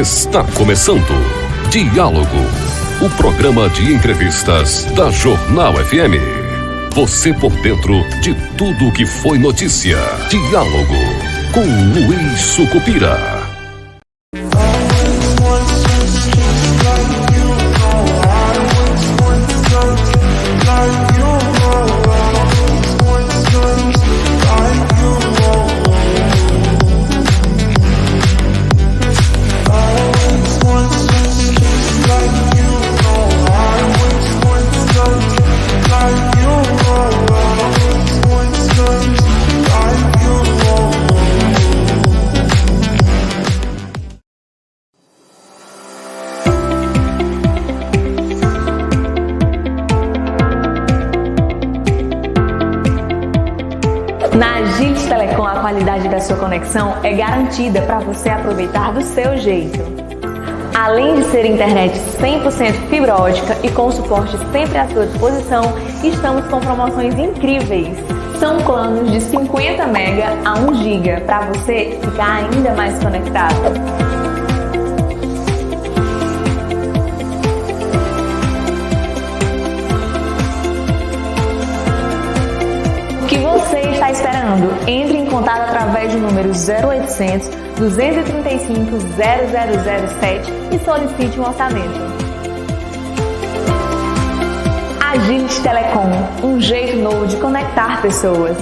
Está começando Diálogo, o programa de entrevistas da Jornal FM. Você por dentro de tudo o que foi notícia. Diálogo com Luiz Sucupira. Na Agility Telecom, a qualidade da sua conexão é garantida para você aproveitar do seu jeito. Além de ser internet 100% fibra ótica e com suporte sempre à sua disposição, estamos com promoções incríveis. São planos de 50 MB a 1 GB para você ficar ainda mais conectado. O que você está esperando? Entre em contato através do número 0800 235 0007 e solicite um orçamento. Agility Telecom, um jeito novo de conectar pessoas.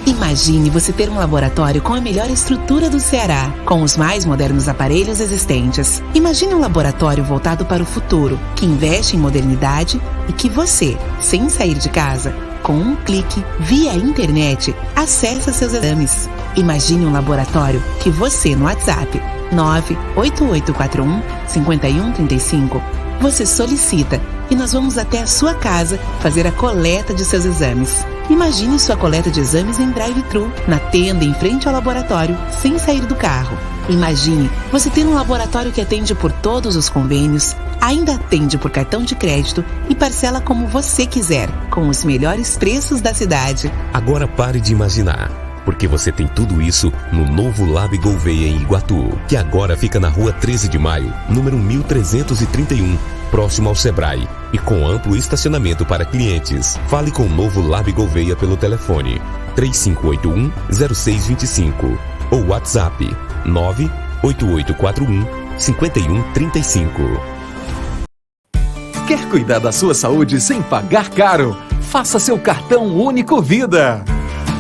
Imagine você ter um laboratório com a melhor estrutura do Ceará, com os mais modernos aparelhos existentes. Imagine um laboratório voltado para o futuro, que investe em modernidade e que você, sem sair de casa, com um clique, via internet, acessa seus exames. Imagine um laboratório que você, no WhatsApp 98841-5135, você solicita e nós vamos até a sua casa fazer a coleta de seus exames. Imagine sua coleta de exames em drive-thru, na tenda em frente ao laboratório, sem sair do carro. Imagine você ter um laboratório que atende por todos os convênios, ainda atende por cartão de crédito e parcela como você quiser, com os melhores preços da cidade. Agora pare de imaginar, porque você tem tudo isso no novo Lab Gouveia em Iguatu, que agora fica na rua 13 de maio, número 1331, próximo ao Sebrae, e com amplo estacionamento para clientes. Fale com o novo Lab Gouveia pelo telefone 3581-0625 ou WhatsApp 98841-5135. Quer cuidar da sua saúde sem pagar caro? Faça seu cartão Único Vida.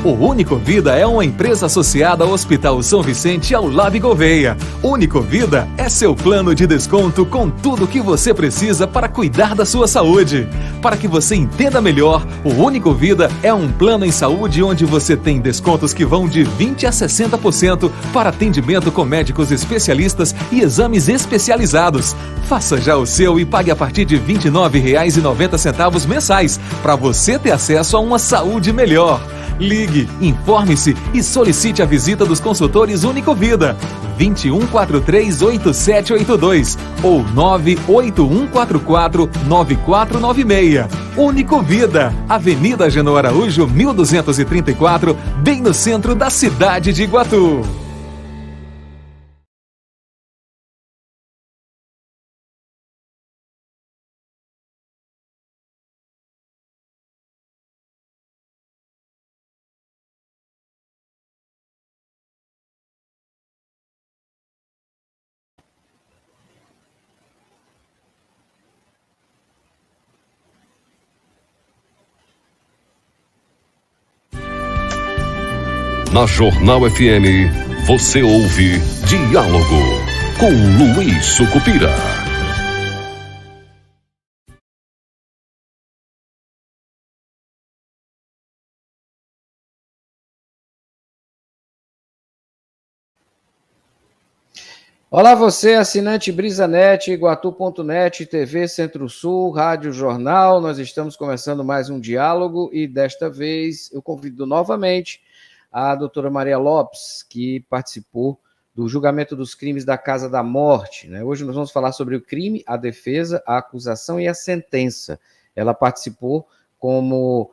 O Único Vida é uma empresa associada ao Hospital São Vicente e ao Lab Gouveia. Único Vida é seu plano de desconto com tudo o que você precisa para cuidar da sua saúde. Para que você entenda melhor, o Único Vida é um plano em saúde onde você tem descontos que vão de 20% a 60% para atendimento com médicos especialistas e exames especializados. Faça já o seu e pague a partir de R$ 29,90 mensais para você ter acesso a uma saúde melhor. Ligue, informe-se e solicite a visita dos consultores Único Vida. 2143-8782 ou 98144-9496. Único Vida, Avenida Genô Araújo, 1234, bem no centro da cidade de Iguatu. Na Jornal FM, você ouve Diálogo com Luiz Sucupira. Olá você, assinante BrisaNet, Iguatu.net, TV Centro-Sul, Rádio Jornal. Nós estamos começando mais um diálogo e desta vez eu convido novamente a doutora Maria Lopes, que participou do julgamento dos crimes da Casa da Morte, né? Hoje nós vamos falar sobre o crime, a defesa, a acusação e a sentença. Ela participou como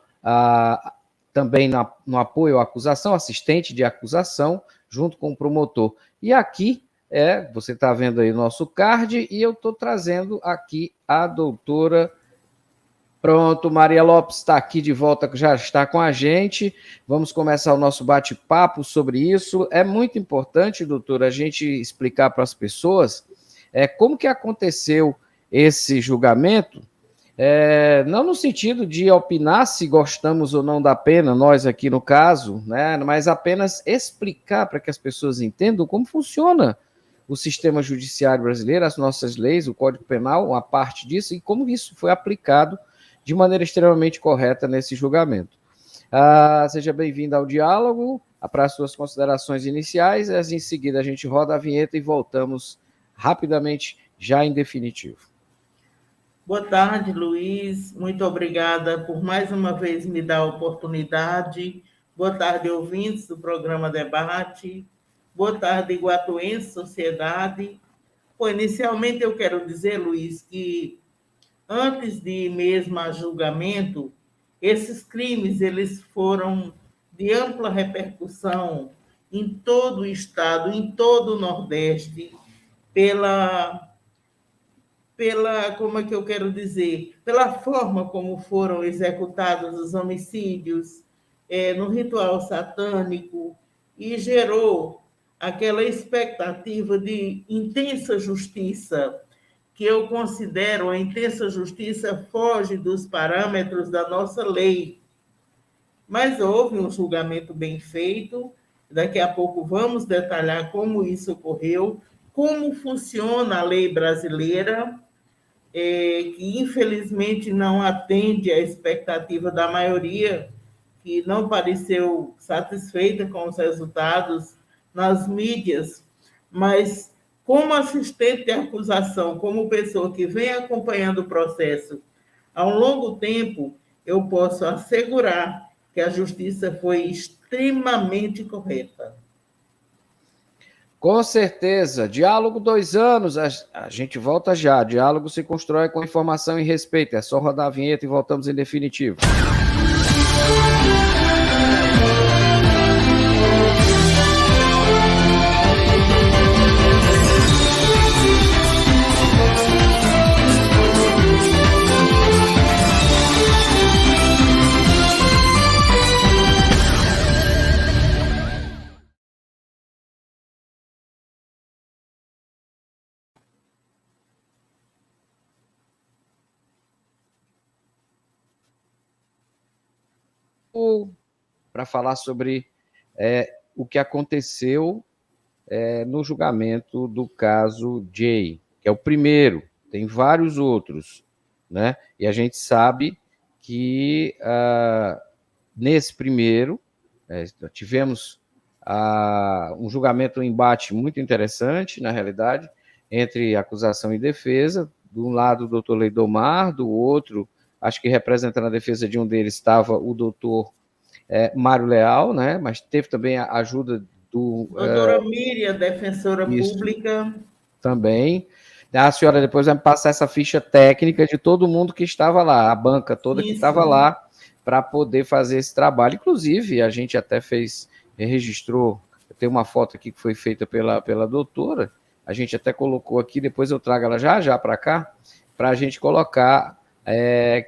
também no apoio à acusação, assistente de acusação, junto com o promotor. E aqui, você está vendo aí o nosso card, e eu estou trazendo aqui a doutora. Pronto, Maria Lopes está aqui de volta, já está com a gente. Vamos começar o nosso bate-papo sobre isso. É muito importante, doutora, a gente explicar para as pessoas como que aconteceu esse julgamento, não no sentido de opinar se gostamos ou não da pena, nós aqui no caso, né, mas apenas explicar para que as pessoas entendam como funciona o sistema judiciário brasileiro, as nossas leis, o Código Penal, uma parte disso, e como isso foi aplicado de maneira extremamente correta nesse julgamento. Seja bem-vindo ao diálogo, para as suas considerações iniciais, em seguida a gente roda a vinheta e voltamos rapidamente, já em definitivo. Boa tarde, Luiz. Muito obrigada por mais uma vez me dar a oportunidade. Boa tarde, ouvintes do programa Debate. Boa tarde, iguatuense, sociedade. Inicialmente eu quero dizer, Luiz, que antes de ir mesmo a julgamento, esses crimes eles foram de ampla repercussão em todo o estado, em todo o Nordeste, como é que eu quero dizer, pela forma como foram executados os homicídios, no ritual satânico, e gerou aquela expectativa de intensa justiça, que eu considero a intensa justiça foge dos parâmetros da nossa lei. Mas houve um julgamento bem feito, daqui a pouco vamos detalhar como isso ocorreu, como funciona a lei brasileira, que infelizmente não atende à expectativa da maioria, que não pareceu satisfeita com os resultados nas mídias, mas como assistente de acusação, como pessoa que vem acompanhando o processo há um longo tempo, eu posso assegurar que a justiça foi extremamente correta. Com certeza. Diálogo 2 anos, a gente volta já. Diálogo se constrói com informação e respeito. É só rodar a vinheta e voltamos em definitivo. Para falar sobre o que aconteceu no julgamento do caso Jay, que é o primeiro, tem vários outros, né? E a gente sabe que nesse primeiro tivemos um julgamento, um embate muito interessante, na realidade, entre acusação e defesa. De um lado, o doutor Leidomar, do outro, acho que representando a defesa de um deles, estava o doutor Mário Leal, né? Mas teve também a ajuda do... Doutora Miriam, defensora pública. Também. A senhora depois vai me passar essa ficha técnica de todo mundo que estava lá, a banca toda que estava lá, para poder fazer esse trabalho. Inclusive, a gente até registrou, tem uma foto aqui que foi feita pela doutora, a gente até colocou aqui, depois eu trago ela já para cá, para a gente colocar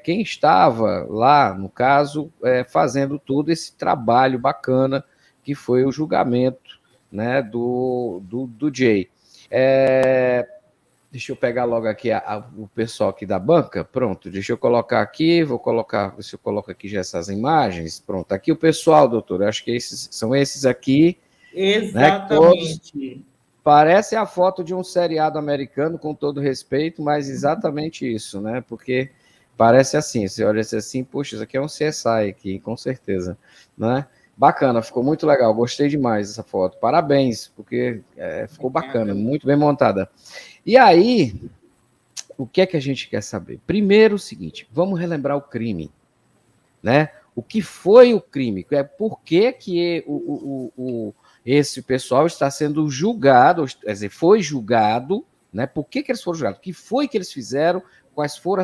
quem estava lá, no caso, fazendo todo esse trabalho bacana que foi o julgamento, né, do Jay. Deixa eu pegar logo aqui o pessoal aqui da banca. Pronto, deixa eu colocar aqui, ver se eu coloco aqui já essas imagens. Pronto, aqui o pessoal, doutor, eu acho que são esses aqui. Exatamente. Né, parece a foto de um seriado americano, com todo respeito, mas exatamente isso, né? Porque parece assim, você olha assim, puxa, isso aqui é um CSI aqui, com certeza, né? Bacana, ficou muito legal, gostei demais dessa foto. Parabéns, porque ficou bacana, muito bem montada. E aí, o que é que a gente quer saber? Primeiro, o seguinte, vamos relembrar o crime, né? O que foi o crime? Por que esse pessoal está sendo julgado, quer dizer, foi julgado, né? Por que eles foram julgados? O que foi que eles fizeram? Quais foram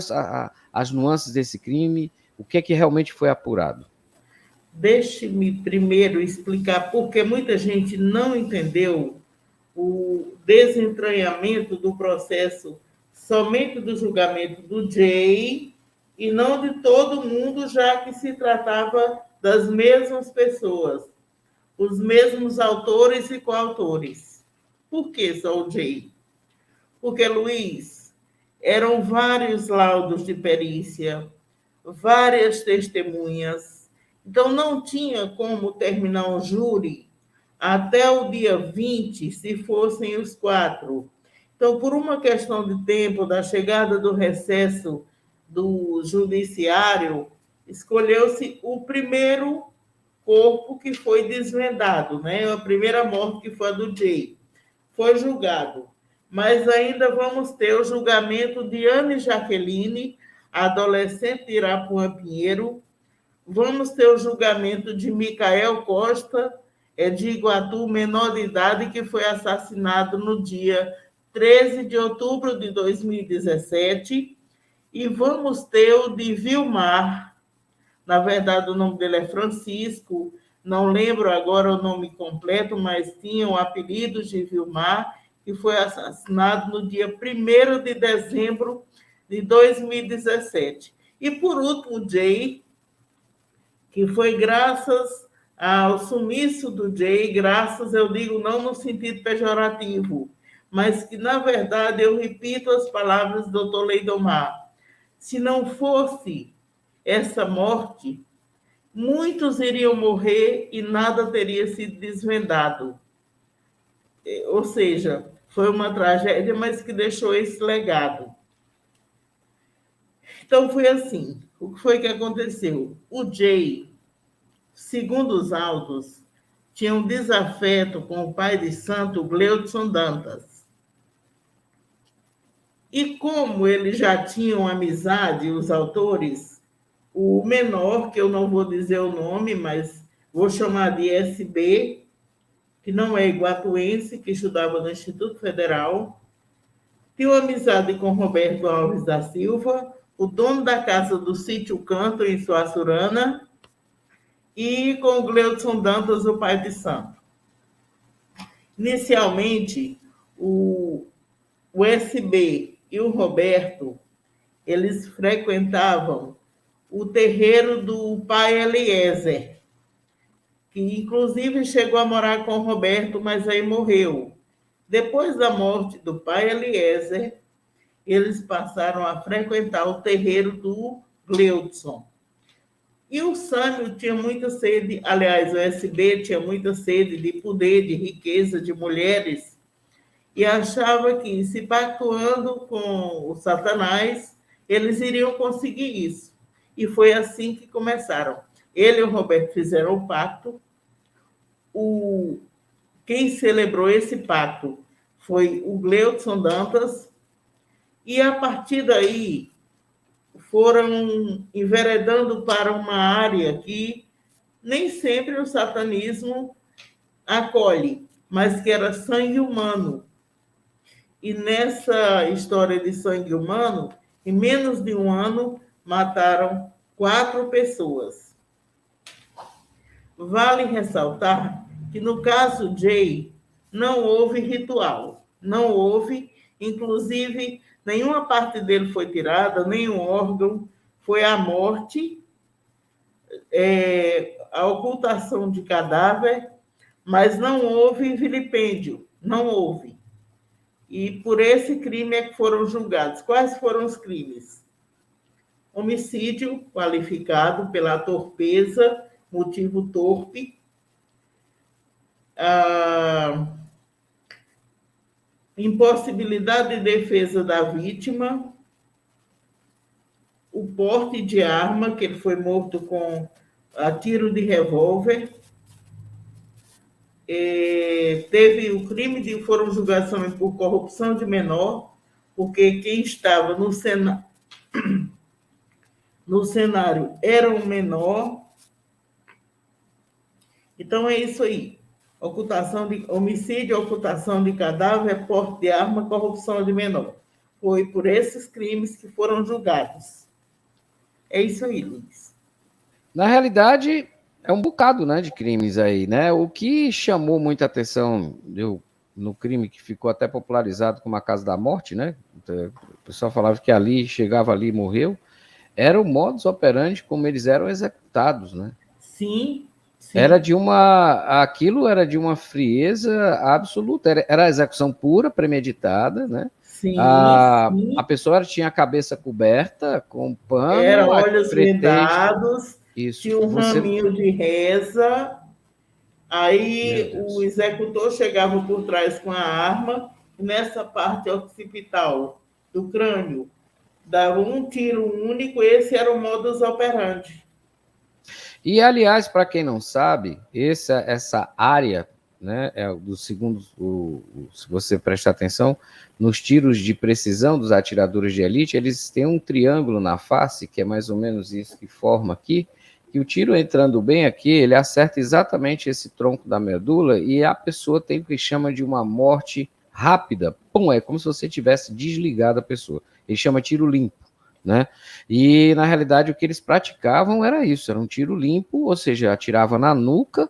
as nuances desse crime? O que é que realmente foi apurado? Deixe-me primeiro explicar, porque muita gente não entendeu o desentranhamento do processo somente do julgamento do Jay e não de todo mundo, já que se tratava das mesmas pessoas, os mesmos autores e coautores. Por que só o Jay? Porque, Luiz, eram vários laudos de perícia, várias testemunhas, então não tinha como terminar um júri até o dia 20, se fossem os 4. Então, por uma questão de tempo, da chegada do recesso do judiciário, escolheu-se o primeiro corpo que foi desvendado, né? A primeira morte, que foi a do Jay, foi julgado. Mas ainda vamos ter o julgamento de Anne Jaqueline, adolescente de Irapuã Pinheiro. Vamos ter o julgamento de Micael Costa, de Iguatu, menor de idade, que foi assassinado no dia 13 de outubro de 2017. E vamos ter o de Vilmar, na verdade o nome dele é Francisco, não lembro agora o nome completo, mas tinha o apelido de Vilmar, que foi assassinado no dia 1º de dezembro de 2017. E, por último, Jay, que foi graças ao sumiço do Jay, graças, eu digo não no sentido pejorativo, mas que, na verdade, eu repito as palavras do doutor Leidomar, se não fosse essa morte, muitos iriam morrer e nada teria sido desvendado. Ou seja, foi uma tragédia, mas que deixou esse legado. Então, foi assim. O que foi que aconteceu? O Jay, segundo os autos, tinha um desafeto com o pai de santo, Gleudson Dantas. E como eles já tinham amizade, os autores, o menor, que eu não vou dizer o nome, mas vou chamar de SB, que não é iguatuense, que estudava no Instituto Federal, tinha uma amizade com Roberto Alves da Silva, o dono da casa do Sítio Canto, em Suaçurana, e com o Gleudson Dantas, o pai de santo. Inicialmente, o SB e o Roberto, eles frequentavam o terreiro do pai Eliezer, que inclusive chegou a morar com o Roberto, mas aí morreu. Depois da morte do pai Eliezer, eles passaram a frequentar o terreiro do Gleudson. E o Sâmio tinha muita sede, aliás, o SB tinha muita sede de poder, de riqueza, de mulheres, e achava que, se pactuando com o Satanás, eles iriam conseguir isso. E foi assim que começaram. Ele e o Roberto fizeram o pacto. Quem celebrou esse pacto foi o Gleudson Dantas, e a partir daí foram enveredando para uma área que nem sempre o satanismo acolhe, mas que era sangue humano. E nessa história de sangue humano, em menos de um ano, mataram 4 pessoas. Vale ressaltar que, no caso Jay, não houve ritual, não houve, inclusive, nenhuma parte dele foi tirada, nenhum órgão, foi a morte, a ocultação de cadáver, mas não houve vilipêndio, não houve. E por esse crime é que foram julgados. Quais foram os crimes? Homicídio qualificado pela torpeza, motivo torpe, impossibilidade de defesa da vítima, o porte de arma, que ele foi morto com tiro de revólver, teve o crime de foram julgações por corrupção de menor, porque quem estava no cenário era um menor. Então, é isso aí. Ocultação de homicídio, ocultação de cadáver, porte de arma, corrupção de menor. Foi por esses crimes que foram julgados. É isso aí, Luiz. Na realidade, É um bocado, né, de crimes aí, né? O que chamou muita atenção no crime que ficou até popularizado como a Casa da Morte, né? O pessoal falava que ali, chegava ali e morreu. Era o modus operandi como eles eram executados, né? Sim, Era sim. aquilo era de uma frieza absoluta, era execução pura, premeditada, né? Sim, A sim. pessoa tinha a cabeça coberta com Era pano, olhos pretexto, vendados, isso. tinha um Você, raminho de reza, meu aí o Deus. executor chegava por trás com a arma, e nessa parte occipital do crânio, dava um tiro único, esse era o modus operandi. E, aliás, para quem não sabe, essa área, né, do segundo, se você prestar atenção, nos tiros de precisão dos atiradores de elite, eles têm um triângulo na face, que é mais ou menos isso que forma aqui, que o tiro entrando bem aqui, ele acerta exatamente esse tronco da medula e a pessoa tem o que chama de uma morte rápida. Pum, é como se você tivesse desligado a pessoa. Ele chama tiro limpo, né? E, na realidade, o que eles praticavam era isso, era um tiro limpo, ou seja, atirava na nuca,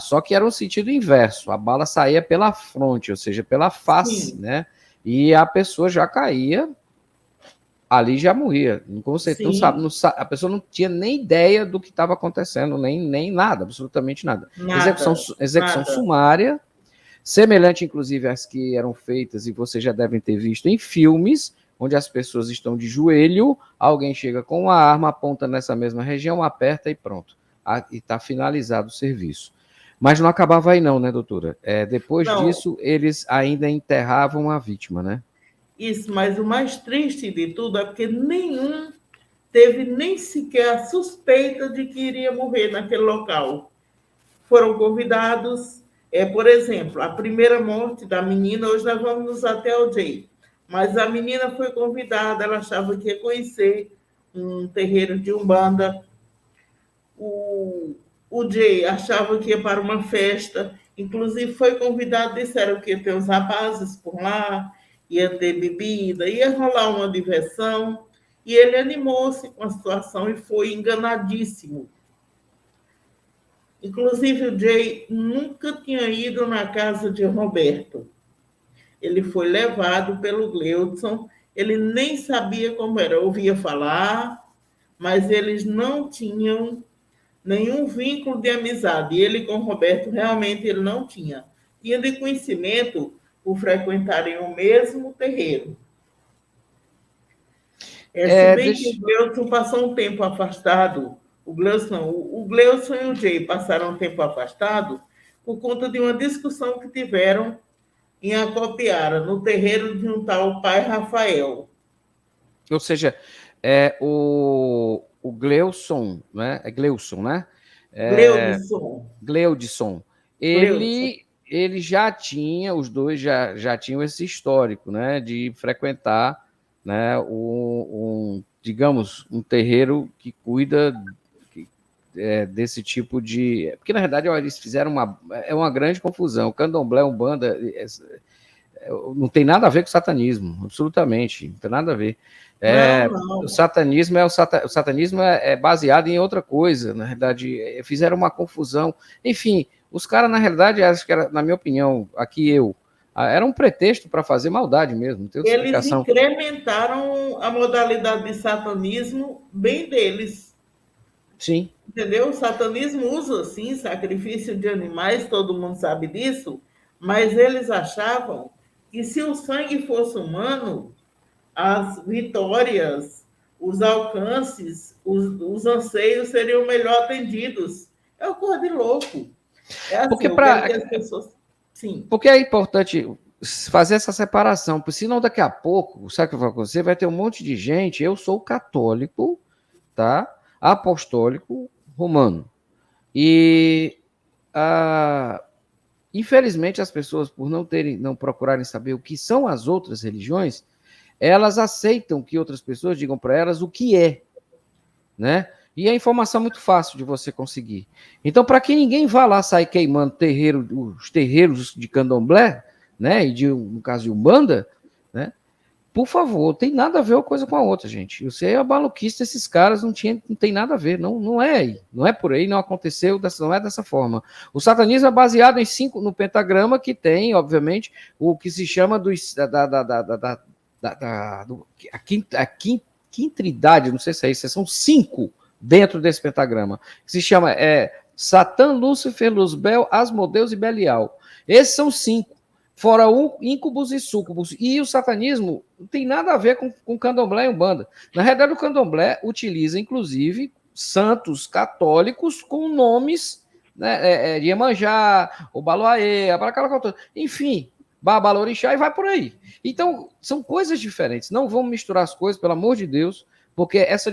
só que era o sentido inverso, a bala saía pela fronte, ou seja, pela face, Sim, né? E a pessoa já caía, ali já morria. sim, A pessoa não tinha nem ideia do que estava acontecendo, nem nada, absolutamente nada. nada, Execução nada. sumária, semelhante, inclusive, às que eram feitas, e vocês já devem ter visto em filmes, onde as pessoas estão de joelho, alguém chega com uma arma, aponta nessa mesma região, aperta e pronto. E está finalizado o serviço. Mas não acabava aí não, né, doutora? Depois Não, disso, eles ainda enterravam a vítima, né? isso, mas o mais triste de tudo é porque nenhum teve nem sequer a suspeita de que iria morrer naquele local. Foram convidados, por exemplo, a primeira morte da menina, hoje nós vamos até o Jay, mas a menina foi convidada, ela achava que ia conhecer um terreiro de Umbanda, o Jay achava que ia para uma festa, inclusive foi convidado, disseram que ia ter os rapazes por lá, ia ter bebida, ia rolar uma diversão, e ele animou-se com a situação e foi enganadíssimo. Inclusive, o Jay nunca tinha ido na casa de Roberto. Ele foi levado pelo Gleudson, ele nem sabia como era, ouvia falar, mas eles não tinham nenhum vínculo de amizade. E ele com o Roberto realmente ele não tinha. Tinha de conhecimento por frequentarem o mesmo terreiro. Se bem que o Deixa... Gleudson passou um tempo afastado, o Gleudson e o Jay passaram um tempo afastado por conta de uma discussão que tiveram em Acopiara, no terreiro de um tal pai Rafael. Ou seja, o Gleudson, né? É Gleudson, né? Gleudson. Gleudson. Ele já tinha, os dois já tinham esse histórico, né? De frequentar, né? Digamos, um terreiro que cuida desse tipo de... Porque, na verdade, eles fizeram uma grande confusão. O candomblé, umbanda, não tem nada a ver com satanismo, absolutamente, não tem nada a ver. Não. O satanismo é baseado em outra coisa, na realidade, fizeram uma confusão. Enfim, os caras, na realidade, acho que era, na minha opinião, era um pretexto para fazer maldade mesmo, não tem outra Eles explicação. incrementaram a modalidade de satanismo bem deles. Sim. Entendeu? O satanismo usa, sim, sacrifício de animais, todo mundo sabe disso, mas eles achavam que se o sangue fosse humano, as vitórias, os alcances, os anseios seriam melhor atendidos. É uma coisa de louco. É assim, Porque, eu quero que as pessoas... Sim. Porque é importante fazer essa separação, porque senão daqui a pouco, sabe o que vai acontecer? Vai ter um monte de gente, eu sou católico, tá? Apostólico, romano. E infelizmente as pessoas, por não procurarem saber o que são as outras religiões, elas aceitam que outras pessoas digam para elas o que é, né? E a informação é muito fácil de você conseguir. Então, para que ninguém vá lá sair queimando os terreiros de candomblé, né? E no caso de Umbanda, né? Por favor, tem nada a ver uma coisa com a outra, gente. Isso aí é maluquice desses caras, não tem nada a ver, não é aí. Não é por aí, não aconteceu, não é dessa forma. O satanismo é baseado no pentagrama, que tem, obviamente, o que se chama a quintridade, não sei se é isso, são 5 dentro desse pentagrama, que se chama Satã, Lúcifer, Luzbel, Asmodeus e Belial. Esses são 5. Fora o íncubos e súcubos. E o satanismo não tem nada a ver com candomblé e umbanda. Na realidade, o candomblé utiliza, inclusive, santos católicos com nomes, né, de Iemanjá, o Baloaê, enfim, Babalorixá, e vai por aí. Então, são coisas diferentes. Não vamos misturar as coisas, pelo amor de Deus, porque essa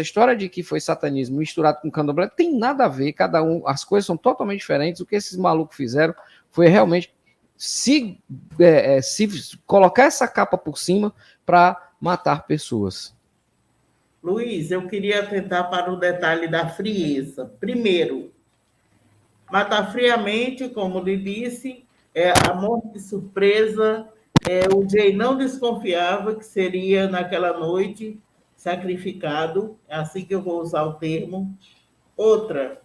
história de que foi satanismo misturado com candomblé tem nada a ver. As coisas são totalmente diferentes. O que esses malucos fizeram foi realmente se colocar essa capa por cima para matar pessoas. Luiz, eu queria atentar para o detalhe da frieza. Primeiro, matar friamente, como lhe disse, a morte de surpresa. O Jay não desconfiava que seria naquela noite sacrificado, é assim que eu vou usar o termo. Outra,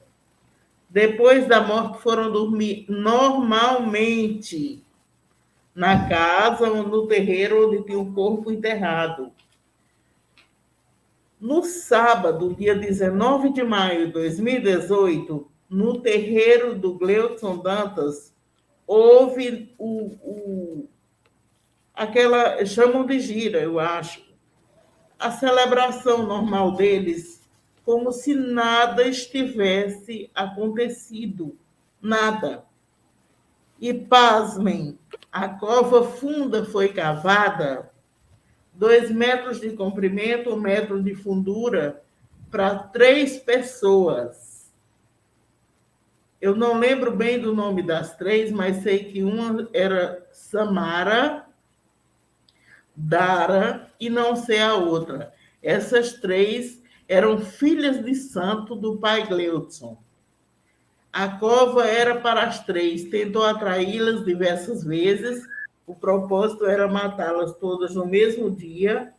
depois da morte foram dormir normalmente na casa ou no terreiro onde tinha o corpo enterrado. No sábado, dia 19 de maio de 2018, no terreiro do Gleudson Dantas, houve aquela, chamam de gira, eu acho, a celebração normal deles, como se nada estivesse acontecido, nada. E, pasmem, a cova funda foi cavada 2 metros de comprimento, 1 metro de fundura, para 3 pessoas. Eu não lembro bem do nome das 3, mas sei que uma era Samara, Dara e não sei a outra. Essas 3 eram filhas de santo do pai Gleudson. A cova era para as 3, tentou atraí-las diversas vezes, o propósito era matá-las todas no mesmo dia,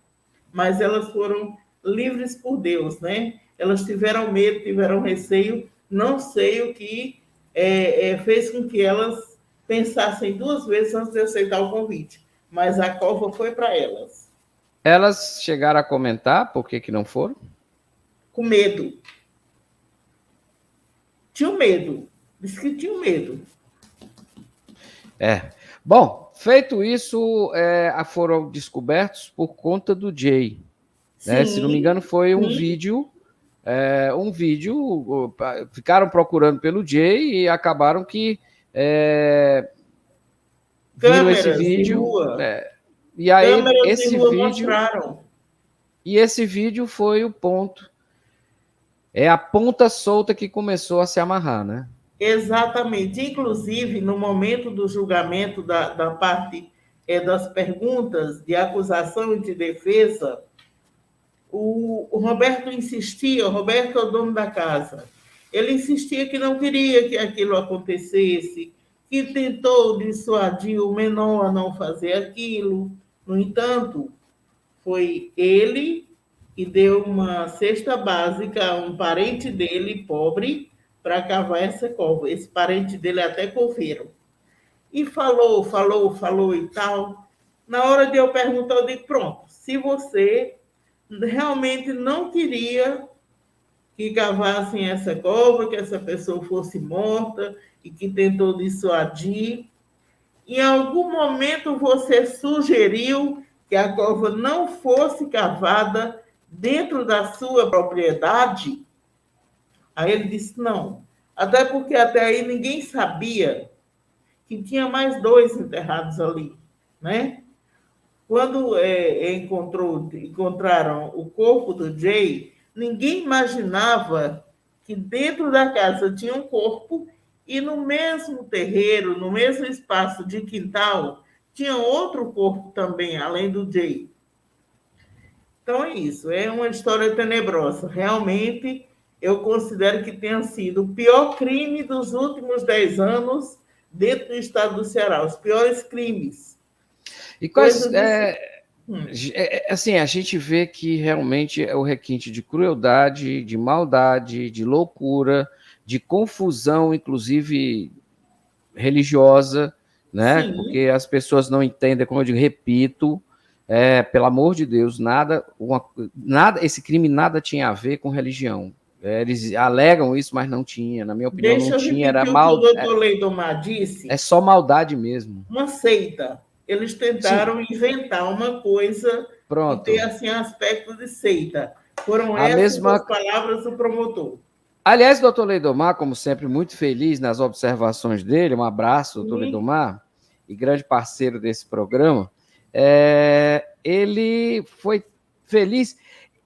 mas elas foram livres por Deus, né? Elas tiveram medo, tiveram receio, não sei o que fez com que elas pensassem 2 vezes antes de aceitar o convite, mas a cova foi para elas. Elas chegaram a comentar por que não foram? Com medo. Tinham medo. Diz que tinham medo. Bom, feito isso, foram descobertos por conta do Jay. Né? Se não me engano, foi um vídeo. Ficaram procurando pelo Jay e acabaram que viram esse vídeo. E aí, esse vídeo mostraram. E esse vídeo foi o ponto. É a ponta solta que começou a se amarrar, né? Exatamente. Inclusive, no momento do julgamento da parte das perguntas de acusação e de defesa, o Roberto insistia, o Roberto é o dono da casa, ele insistia que não queria que aquilo acontecesse, que tentou dissuadir o menor a não fazer aquilo. No entanto, foi ele que deu uma cesta básica a um parente dele, pobre, para cavar essa cova. Esse parente dele é até coveiro. E falou e tal. Na hora de eu perguntar, eu digo, pronto, se você realmente não queria que cavassem essa cova, que essa pessoa fosse morta e que tentou dissuadir, em algum momento você sugeriu que a cova não fosse cavada dentro da sua propriedade? Aí ele disse não. Até porque até aí ninguém sabia que tinha mais 2 enterrados ali, né? Quando encontraram o corpo do Jay, ninguém imaginava que dentro da casa tinha um corpo e no mesmo terreiro, no mesmo espaço de quintal, tinha outro corpo também, além do Jay. Então é isso, é uma história tenebrosa. Realmente, eu considero que tenha sido o pior crime dos últimos 10 anos dentro do estado do Ceará, os piores crimes. E quais, Assim, a gente vê que realmente é o requinte de crueldade, de maldade, de loucura, de confusão, inclusive religiosa, né? Sim, Porque as pessoas não entendem, como eu digo, repito, pelo amor de Deus, nada, esse crime nada tinha a ver com religião. Eles alegam isso, mas não tinha. Na minha opinião, deixa não eu tinha. Era repetir o que o mal, doutor Leidomar disse. é só maldade mesmo. Uma seita. Eles tentaram inventar uma coisa e ter assim aspecto de seita. Foram essas as palavras do promotor. Aliás, doutor Leidomar, como sempre, muito feliz nas observações dele. Um abraço, doutor Leidomar, e grande parceiro desse programa. Ele foi feliz.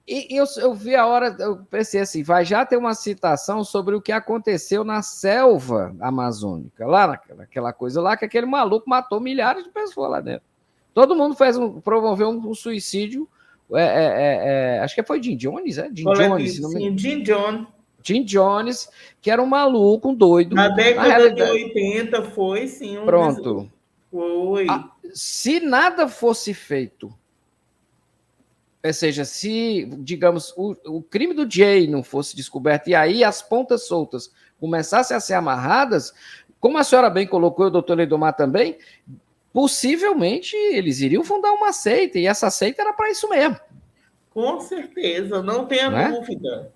E eu vi a hora, eu pensei assim, vai já ter uma citação sobre o que aconteceu na selva amazônica, lá naquela coisa lá, que aquele maluco matou milhares de pessoas lá dentro. Todo mundo promoveu um suicídio, acho que foi Jim Jones, Jim Jones. Sim, Jim Jones. Jim Jones, que era um maluco, um doido. Na década de 80 foi, sim. Pronto. Foi. Se nada fosse feito, ou seja, se, digamos, o crime do Jay não fosse descoberto e aí as pontas soltas começassem a ser amarradas, como a senhora bem colocou, o doutor Leidomar também, possivelmente eles iriam fundar uma seita, e essa seita era para isso mesmo. Com certeza, não tenha dúvida.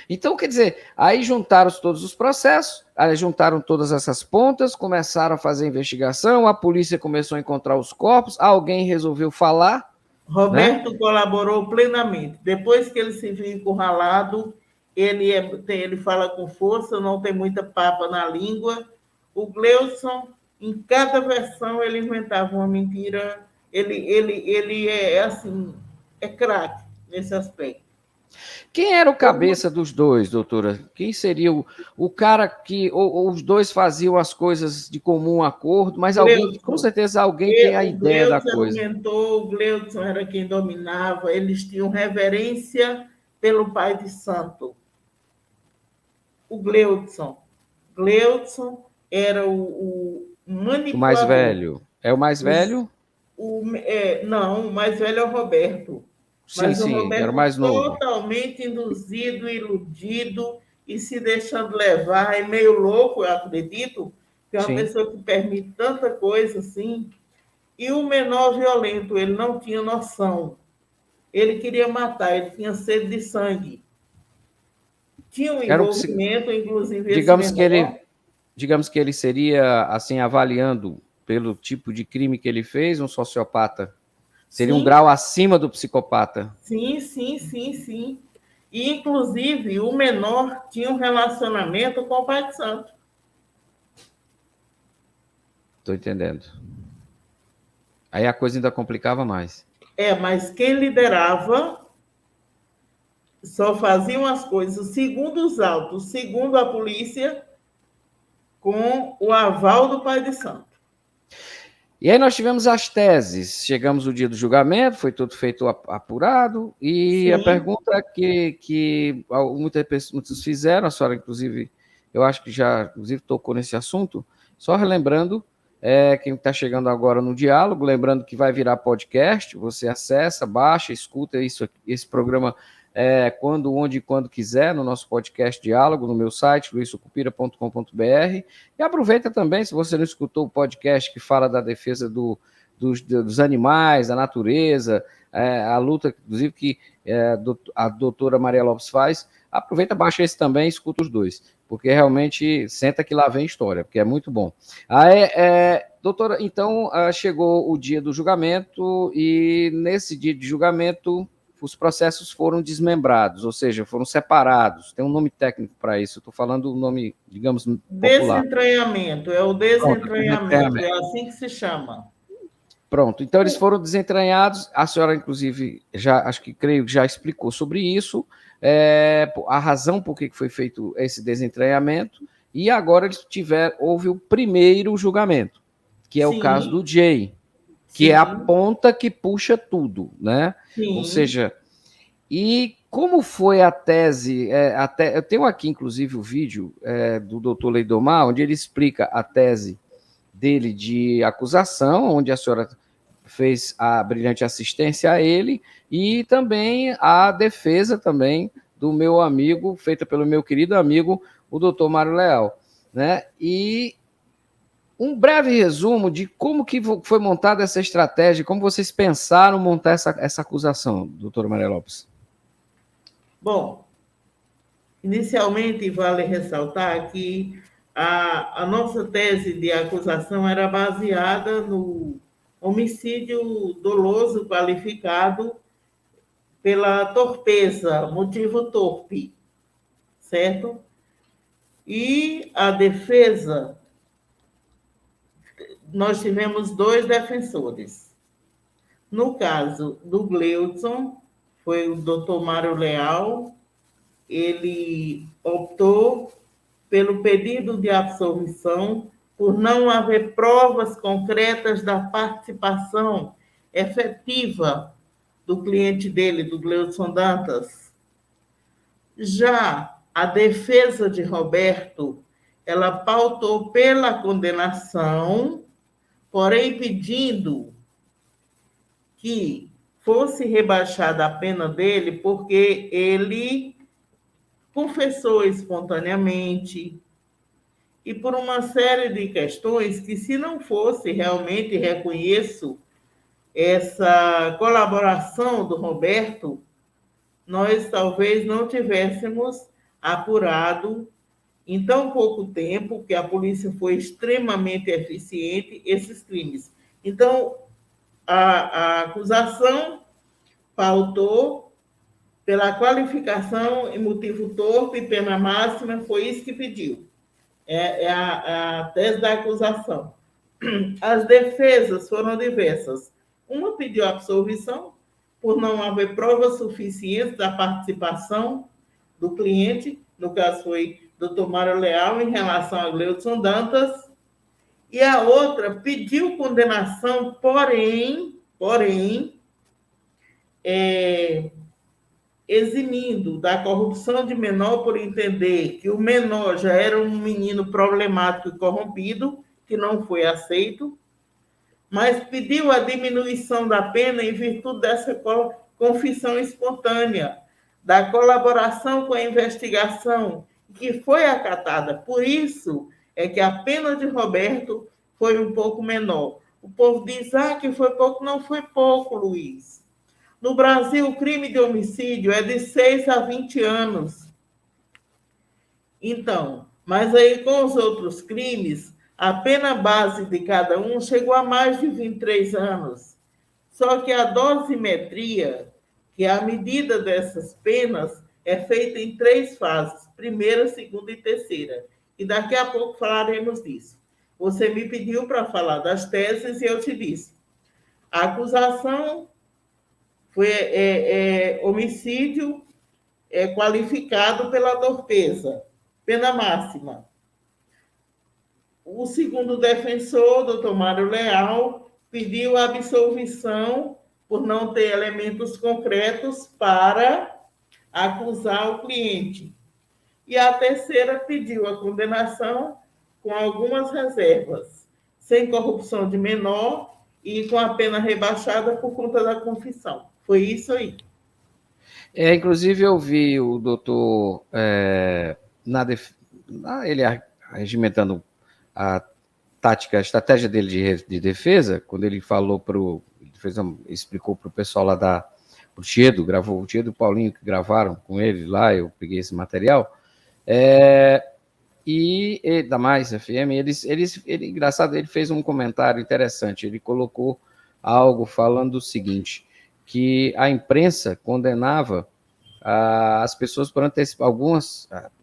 Então, quer dizer, aí juntaram todos os processos, aí juntaram todas essas pontas, começaram a fazer a investigação, a polícia começou a encontrar os corpos, alguém resolveu falar. Roberto colaborou plenamente. Depois que ele se viu encurralado, ele fala com força, não tem muita papa na língua. O Gleudson, em cada versão, ele inventava uma mentira. Ele é craque nesse aspecto. Quem era o cabeça dos dois, doutora? Quem seria o cara que os dois faziam as coisas de comum acordo, mas alguém, com certeza alguém tem a ideia da coisa. O Gleudson era quem dominava, eles tinham reverência pelo pai de santo. O Gleudson era o manipulador. O mais velho. É o mais velho? Não, o mais velho é o Roberto. Mas o Roberto era o mais novo. Totalmente induzido, iludido e se deixando levar, é meio louco, eu acredito, que é uma pessoa que permite tanta coisa assim. E o menor violento, ele não tinha noção. Ele queria matar, ele tinha sede de sangue. Tinha um envolvimento, inclusive, digamos que ele seria, assim, avaliando pelo tipo de crime que ele fez, um sociopata. Seria um grau acima do psicopata. Sim. E, inclusive, o menor tinha um relacionamento com o pai de santo. Estou entendendo. Aí a coisa ainda complicava mais. Mas quem liderava só faziam as coisas segundo os autos, segundo a polícia, com o aval do pai de santo. E aí nós tivemos as teses, chegamos no dia do julgamento, foi tudo feito apurado, e a pergunta que muitos fizeram, a senhora, inclusive, eu acho que já, inclusive, tocou nesse assunto, só relembrando, quem está chegando agora no diálogo, lembrando que vai virar podcast, você acessa, baixa, escuta esse programa quando, onde e quando quiser, no nosso podcast Diálogo, no meu site, luissucupira.com.br, e aproveita também, se você não escutou o podcast que fala da defesa dos animais, da natureza, a luta, inclusive, que a doutora Maria Lopes faz, aproveita, baixa esse também e escuta os dois, porque realmente senta que lá vem história, porque é muito bom. Doutora, então, chegou o dia do julgamento, e nesse dia de julgamento, os processos foram desmembrados, ou seja, foram separados. Tem um nome técnico para isso, estou falando o nome, digamos, popular. Desentranhamento, é o desentranhamento, é assim que se chama. Pronto, então eles foram desentranhados, a senhora, inclusive, creio que já explicou sobre isso, a razão por que foi feito esse desentranhamento, e agora houve o primeiro julgamento, que é o caso do Jay, que é a ponta que puxa tudo, né? Sim. Ou seja, e como foi a tese, eu tenho aqui, inclusive, o vídeo do doutor Leidomar, onde ele explica a tese dele de acusação, onde a senhora fez a brilhante assistência a ele, e também a defesa também do meu amigo, feita pelo meu querido amigo, o doutor Mário Leal, né? E um breve resumo de como que foi montada essa estratégia, como vocês pensaram montar essa acusação, doutor Maria Lopes. Bom, inicialmente vale ressaltar que a nossa tese de acusação era baseada no homicídio doloso qualificado pela torpeza, motivo torpe, certo? E a defesa, nós tivemos 2 defensores. No caso do Gleudson, foi o doutor Mário Leal, ele optou pelo pedido de absolvição por não haver provas concretas da participação efetiva do cliente dele, do Gleudson Dantas. Já a defesa de Roberto, ela pautou pela condenação, porém pedindo que fosse rebaixada a pena dele, porque ele confessou espontaneamente e por uma série de questões que, se não fosse realmente, reconheço essa colaboração do Roberto, nós talvez não tivéssemos apurado em tão pouco tempo, que a polícia foi extremamente eficiente, esses crimes. Então, a acusação pautou pela qualificação em motivo torpe e pena máxima, foi isso que pediu. É a tese da acusação. As defesas foram diversas. Uma pediu absolvição por não haver provas suficientes da participação do cliente, no caso foi Dr. Mário Leal, em relação a Gleudson Dantas, e a outra pediu condenação, porém, eximindo da corrupção de menor por entender que o menor já era um menino problemático e corrompido, que não foi aceito, mas pediu a diminuição da pena em virtude dessa confissão espontânea, da colaboração com a investigação, que foi acatada. Por isso é que a pena de Roberto foi um pouco menor. O povo diz, que foi pouco. Não foi pouco, Luiz. No Brasil, o crime de homicídio é de 6 a 20 anos. Então, mas aí com os outros crimes, a pena base de cada um chegou a mais de 23 anos. Só que a dosimetria, que é a medida dessas penas, é feita em 3 fases, primeira, segunda e terceira. E daqui a pouco falaremos disso. Você me pediu para falar das teses e eu te disse. A acusação foi homicídio qualificado pela torpeza, pena máxima. O segundo defensor, doutor Mário Leal, pediu absolvição por não ter elementos concretos para acusar o cliente. E a terceira pediu a condenação com algumas reservas, sem corrupção de menor e com a pena rebaixada por conta da confissão. Foi isso aí. Inclusive, eu vi o doutor ele regimentando a tática, a estratégia dele de defesa, quando ele falou explicou para o pessoal lá o Tiedo, o Tiedo e o Paulinho que gravaram com ele lá, eu peguei esse material, e da Mais FM, engraçado, ele fez um comentário interessante, ele colocou algo falando o seguinte, que a imprensa condenava as pessoas por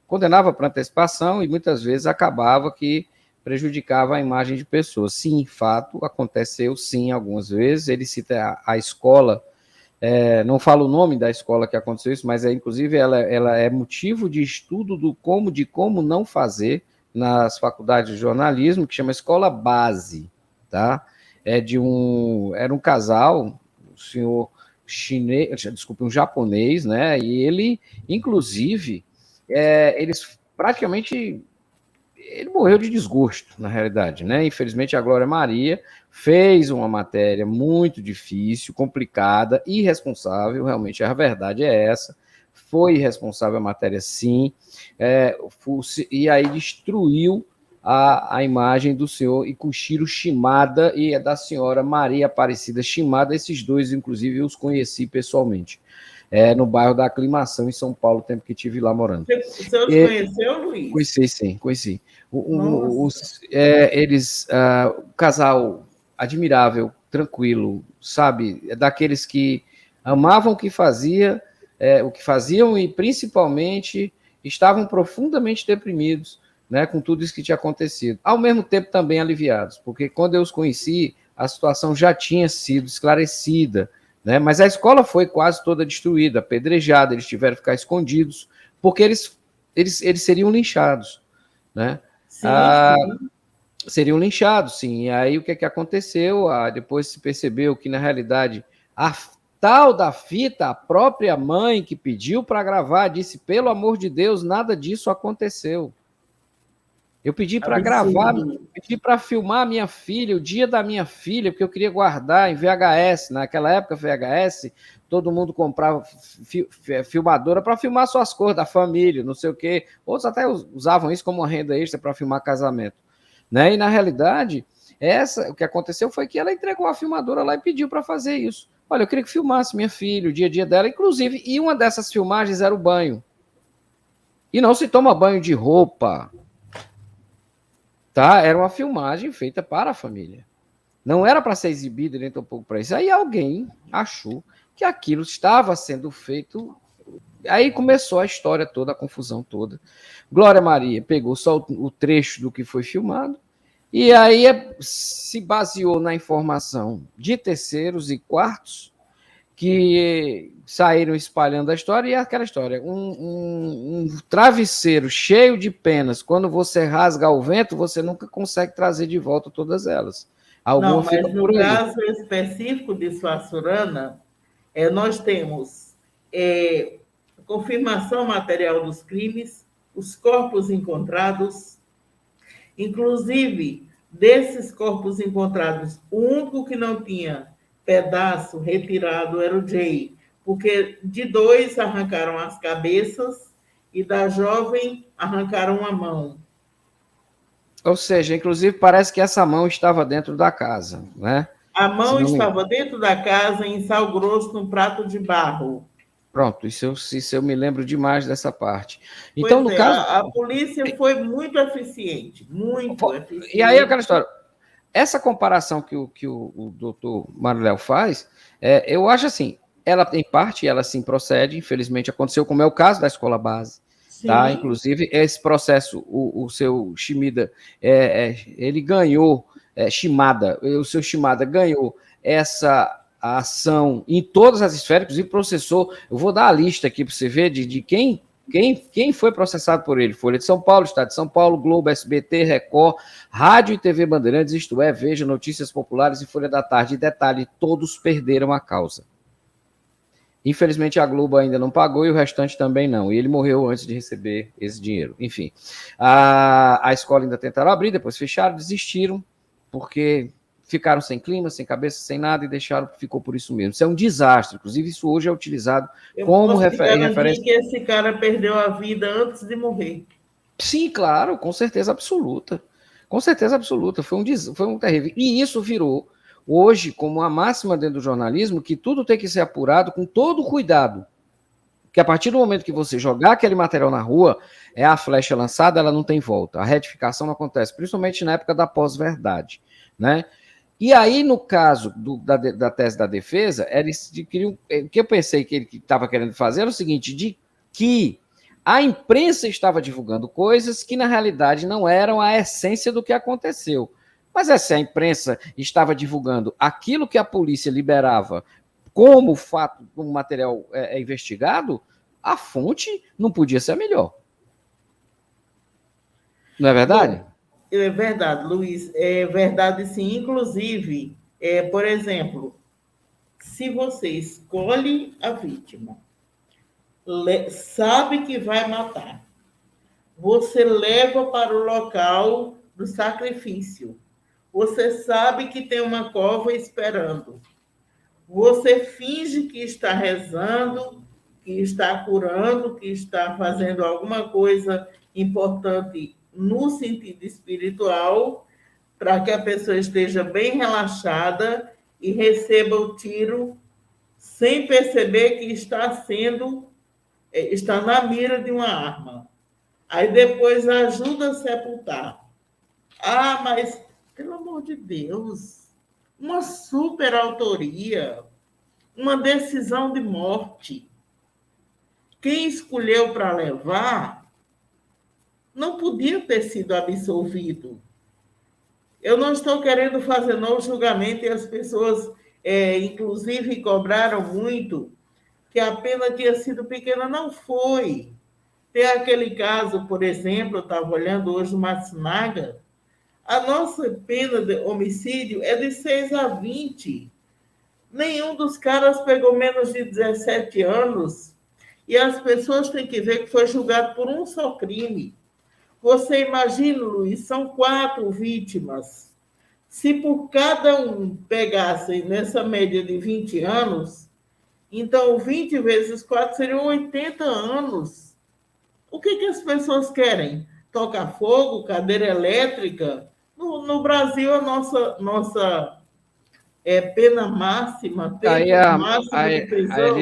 condenava por antecipação e muitas vezes acabava que prejudicava a imagem de pessoas. Sim, fato, aconteceu sim algumas vezes, ele cita a escola, não falo o nome da escola que aconteceu isso, mas inclusive ela é motivo de estudo de como não fazer nas faculdades de jornalismo, que chama Escola Base, tá? Era um casal, o senhor um japonês, né? E ele, inclusive, eles praticamente ele morreu de desgosto, na realidade, né? Infelizmente, a Glória Maria fez uma matéria muito difícil, complicada, irresponsável, realmente a verdade é essa. Foi irresponsável a matéria, sim, e aí destruiu a imagem do senhor Ikushiro Shimada e da senhora Maria Aparecida Shimada. Esses dois, inclusive, eu os conheci pessoalmente, no bairro da Aclimação, em São Paulo, o tempo que estive lá morando. O senhor os conheceu, Luiz? Conheci, sim, conheci. O casal admirável, tranquilo, sabe? Daqueles que amavam o que faziam e, principalmente, estavam profundamente deprimidos, né, com tudo isso que tinha acontecido. Ao mesmo tempo, também aliviados, porque quando eu os conheci, a situação já tinha sido esclarecida, né? Mas a escola foi quase toda destruída, apedrejada, eles tiveram que ficar escondidos, porque eles seriam linchados, né? Sim, sim. Seriam linchados, sim. E aí o que aconteceu? Depois se percebeu que, na realidade, a tal da fita, a própria mãe que pediu para gravar, disse, pelo amor de Deus, nada disso aconteceu. Eu pedi para gravar, pedi para filmar a minha filha, o dia da minha filha, porque eu queria guardar em VHS. Naquela época, VHS, todo mundo comprava filmadora para filmar suas cores da família, não sei o quê. Outros até usavam isso como uma renda extra para filmar casamento, né? E, na realidade, o que aconteceu foi que ela entregou a filmadora lá e pediu para fazer isso. Olha, eu queria que filmasse minha filha, o dia a dia dela, inclusive, e uma dessas filmagens era o banho. E não se toma banho de roupa, tá? Era uma filmagem feita para a família. Não era para ser exibida nem tão pouco para isso. Aí alguém achou que aquilo estava sendo feito. Aí começou a história toda, a confusão toda. Glória Maria pegou só o trecho do que foi filmado e aí se baseou na informação de terceiros e quartos que saíram espalhando a história, e aquela história, um travesseiro cheio de penas, quando você rasga ao vento, você nunca consegue trazer de volta todas elas. Não, mas no caso específico de Suaçurana, nós temos confirmação material dos crimes, os corpos encontrados, inclusive, desses corpos encontrados, o único que não tinha pedaço retirado era o Jay, porque de 2 arrancaram as cabeças e da jovem arrancaram a mão. Ou seja, inclusive parece que essa mão estava dentro da casa, né? A mão estava dentro da casa, em sal grosso, num prato de barro. Pronto, isso eu me lembro demais dessa parte. Então, no caso, a polícia foi muito eficiente, muito eficiente. E aí aquela história, essa comparação que o doutor Mariléo faz, eu acho assim, ela tem parte, ela sim procede, infelizmente aconteceu, como é o caso da escola base, tá? Inclusive, esse processo, o seu Shimada, ele ganhou, Shimada, o seu Shimada ganhou essa ação em todas as esferas, inclusive processou, eu vou dar a lista aqui para você ver de quem foi processado por ele. Folha de São Paulo, Estado de São Paulo, Globo, SBT, Record, Rádio e TV Bandeirantes, Isto É, Veja, Notícias Populares e Folha da Tarde. E detalhe, todos perderam a causa. Infelizmente, a Globo ainda não pagou e o restante também não. E ele morreu antes de receber esse dinheiro. Enfim, a escola ainda tentaram abrir, depois fecharam, desistiram, porque ficaram sem clima, sem cabeça, sem nada e ficou por isso mesmo. Isso é um desastre. Inclusive, isso hoje é utilizado como referência. Que esse cara perdeu a vida antes de morrer. Sim, claro, com certeza absoluta. Com certeza absoluta. Foi um terrível. E isso virou, hoje, como a máxima dentro do jornalismo, que tudo tem que ser apurado com todo cuidado. Porque a partir do momento que você jogar aquele material na rua, a flecha lançada, ela não tem volta. A retificação não acontece, principalmente na época da pós-verdade, né? E aí, no caso da tese da defesa, eles queriam, o que eu pensei que ele estava querendo fazer era o seguinte, de que a imprensa estava divulgando coisas que, na realidade, não eram a essência do que aconteceu. Mas se a imprensa estava divulgando aquilo que a polícia liberava como fato, como material investigado, a fonte não podia ser a melhor. Não é verdade? Bom, é verdade, Luiz. É verdade, sim. Inclusive, por exemplo, se você escolhe a vítima, sabe que vai matar, você leva para o local do sacrifício. Você sabe que tem uma cova esperando. Você finge que está rezando, que está curando, que está fazendo alguma coisa importante no sentido espiritual, para que a pessoa esteja bem relaxada e receba o tiro sem perceber que está na mira de uma arma. Aí depois ajuda a sepultar. Ah, mas, pelo amor de Deus, uma superautoria, uma decisão de morte. Quem escolheu para levar não podia ter sido absolvido. Eu não estou querendo fazer novo julgamento e as pessoas, inclusive, cobraram muito que a pena tinha sido pequena. Não foi. Tem aquele caso, por exemplo, eu estava olhando hoje o Matsunaga, a nossa pena de homicídio é de 6 a 20. Nenhum dos caras pegou menos de 17 anos e as pessoas têm que ver que foi julgado por um só crime. Você imagina, Luiz, são 4 vítimas. Se por cada um pegassem nessa média de 20 anos, então 20 vezes 4 seriam 80 anos. O que as pessoas querem? Tocar fogo, cadeira elétrica? No Brasil, a nossa pena máxima, tempo máximo de prisão.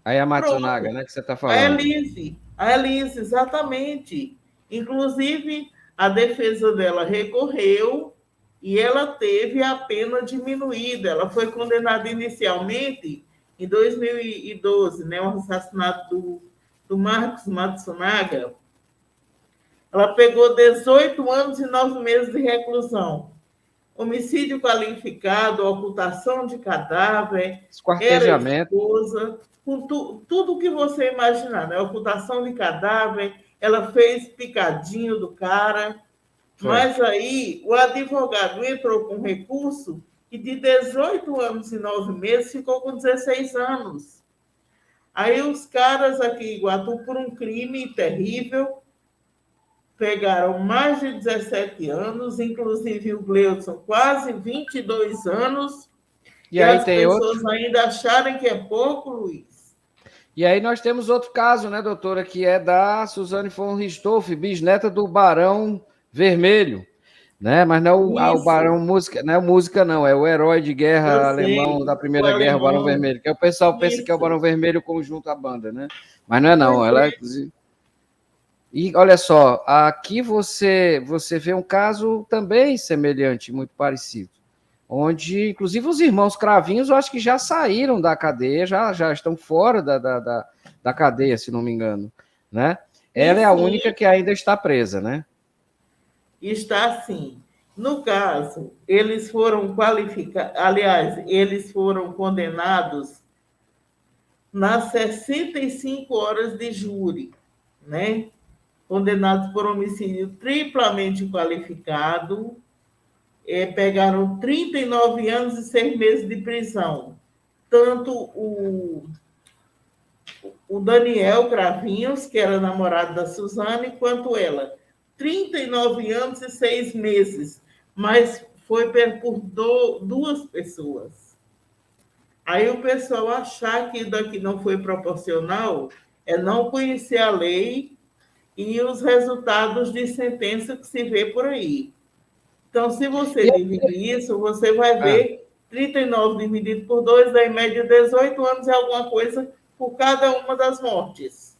Aí a Matsunaga, né, que você está falando. A Elise, exatamente. Inclusive, a defesa dela recorreu e ela teve a pena diminuída. Ela foi condenada inicialmente em 2012, né, o assassinato do Marcos Matsunaga. Ela pegou 18 anos e 9 meses de reclusão. Homicídio qualificado, ocultação de cadáver, esquartejamento, esposa, com tudo que você imaginar, né? Ocultação de cadáver, ela fez picadinho do cara, mas aí o advogado entrou com recurso e de 18 anos e 9 meses ficou com 16 anos. Aí os caras aqui em Iguatu, por um crime terrível, pegaram mais de 17 anos, inclusive o Gleudson, quase 22 anos, e aí as pessoas ainda acharem que é pouco, Luiz. E aí nós temos outro caso, né, doutora, que é da Suzane von Richthofen, bisneta do Barão Vermelho, né? Mas não é o Barão Música, não é música, não, é o herói de guerra alemão da Primeira Guerra, o Barão Vermelho, que o pessoal pensa que é o Barão Vermelho conjunto à banda, né? Mas não é não, ela é... E olha só, aqui você vê um caso também semelhante, muito parecido, onde, inclusive, os irmãos Cravinhos, eu acho que já saíram da cadeia, já estão fora da cadeia, se não me engano, né? Ela é a única que ainda está presa, né? Está sim. No caso, eles foram qualificados, aliás, eles foram condenados nas 65 horas de júri, né? Condenados por homicídio triplamente qualificado, pegaram 39 anos e 6 meses de prisão. Tanto o Daniel Cravinhos, que era namorado da Suzane, quanto ela. 39 anos e 6 meses, mas foi por 2 pessoas. Aí o pessoal achar que daqui não foi proporcional é não conhecer a lei e os resultados de sentença que se vê por aí. Então, se você dividir isso, você vai ver 39 dividido por 2, dá em média 18 anos e alguma coisa por cada uma das mortes.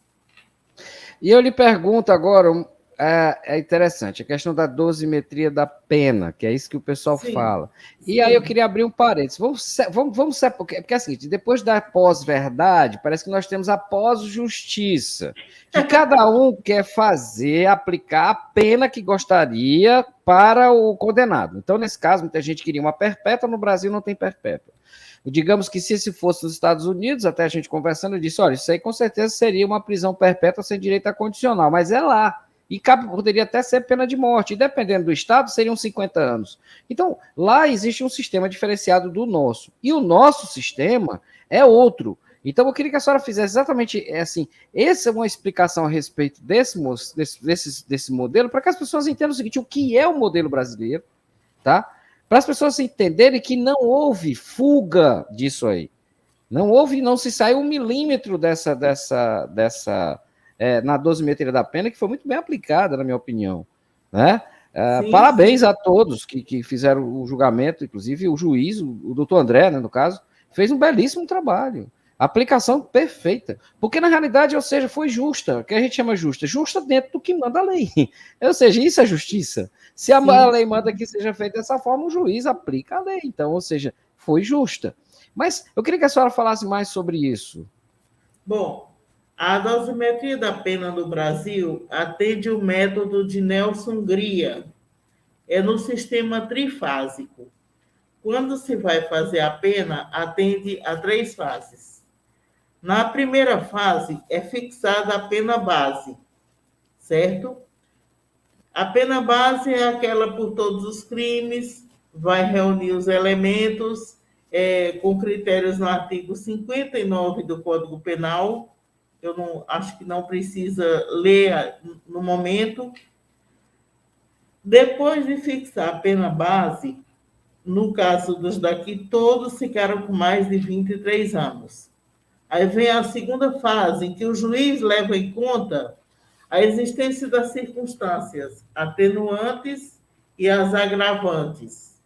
E eu lhe pergunto agora, é interessante, a questão da dosimetria da pena, que é isso que o pessoal fala. E aí eu queria abrir um parênteses. Vamos porque é o seguinte, depois da pós-verdade, parece que nós temos a pós-justiça, que cada um quer aplicar a pena que gostaria para o condenado. Então, nesse caso, muita gente queria uma perpétua, no Brasil não tem perpétua. Digamos que se fosse nos Estados Unidos, até a gente conversando, eu disse, olha, isso aí com certeza seria uma prisão perpétua sem direito a condicional, mas é lá. E poderia até ser pena de morte, e dependendo do estado, seriam 50 anos. Então, lá existe um sistema diferenciado do nosso. E o nosso sistema é outro. Então, eu queria que a senhora fizesse exatamente assim. Essa é uma explicação a respeito desse modelo, para que as pessoas entendam o seguinte: o que é o modelo brasileiro, tá? Para as pessoas entenderem que não houve fuga disso aí. Não houve, não se saiu 1 milímetro na dosimetria da pena, que foi muito bem aplicada, na minha opinião, né? Sim, parabéns sim. a todos que fizeram o julgamento, inclusive o juiz, o doutor André, né, no caso, fez um belíssimo trabalho. Aplicação perfeita. Porque, na realidade, ou seja, foi justa. O que a gente chama justa? Justa dentro do que manda a lei. Ou seja, isso é justiça. Se a Sim. lei manda que seja feita dessa forma, o juiz aplica a lei. Então, ou seja, foi justa. Mas eu queria que a senhora falasse mais sobre isso. Bom, a dosimetria da pena no Brasil atende o método de Nelson Gria. É no sistema trifásico. Quando se vai fazer a pena, atende a 3 fases. Na primeira fase, é fixada a pena base, certo? A pena base é aquela por todos os crimes, vai reunir os elementos com critérios no artigo 59 do Código Penal. Eu não acho que não precisa ler no momento. Depois de fixar a pena base, no caso dos daqui, todos ficaram com mais de 23 anos. Aí vem a segunda fase, em que o juiz leva em conta a existência das circunstâncias atenuantes e as agravantes.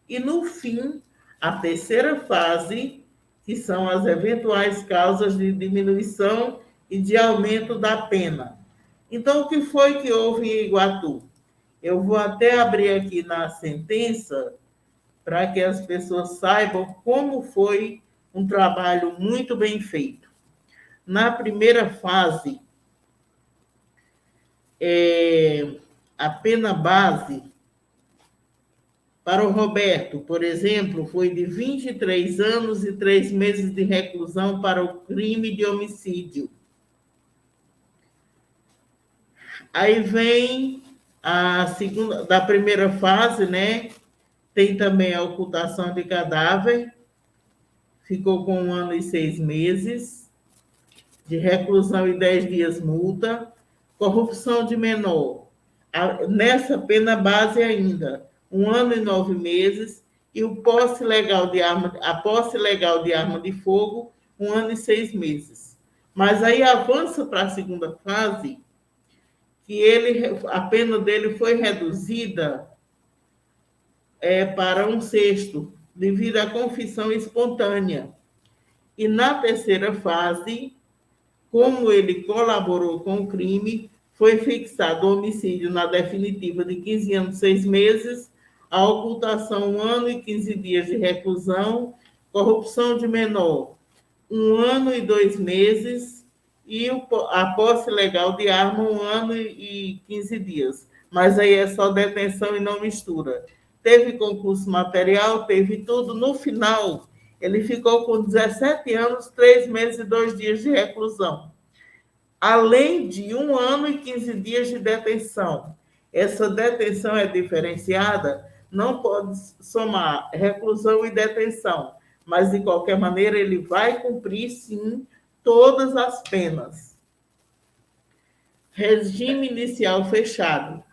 E, no fim, a terceira fase, que são as eventuais causas de diminuição e de aumento da pena. Então, o que foi que houve em Iguatu? Eu vou até abrir aqui na sentença para que as pessoas saibam como foi um trabalho muito bem feito. Na primeira fase, a pena base para o Roberto, por exemplo, foi de 23 anos e 3 meses de reclusão para o crime de homicídio. Aí vem a segunda, da primeira fase, né? Tem também a ocultação de cadáver, ficou com 1 ano e 6 meses, de reclusão e 10 dias multa, corrupção de menor, nessa pena base ainda, 1 ano e 9 meses, e a posse legal de arma de fogo, 1 ano e 6 meses. Mas aí avança para a segunda fase, que a pena dele foi reduzida para 1/6, devido à confissão espontânea. E na terceira fase, como ele colaborou com o crime, foi fixado o homicídio na definitiva de 15 anos e 6 meses, a ocultação 1 ano e 15 dias de reclusão, corrupção de menor 1 ano e 2 meses, e a posse legal de arma 1 ano e 15 dias. Mas aí é só detenção e não mistura. Teve concurso material, teve tudo. No final, ele ficou com 17 anos, 3 meses e 2 dias de reclusão. Além de 1 ano e 15 dias de detenção. Essa detenção é diferenciada, não pode somar reclusão e detenção, mas, de qualquer maneira, ele vai cumprir, sim, todas as penas. Regime inicial fechado.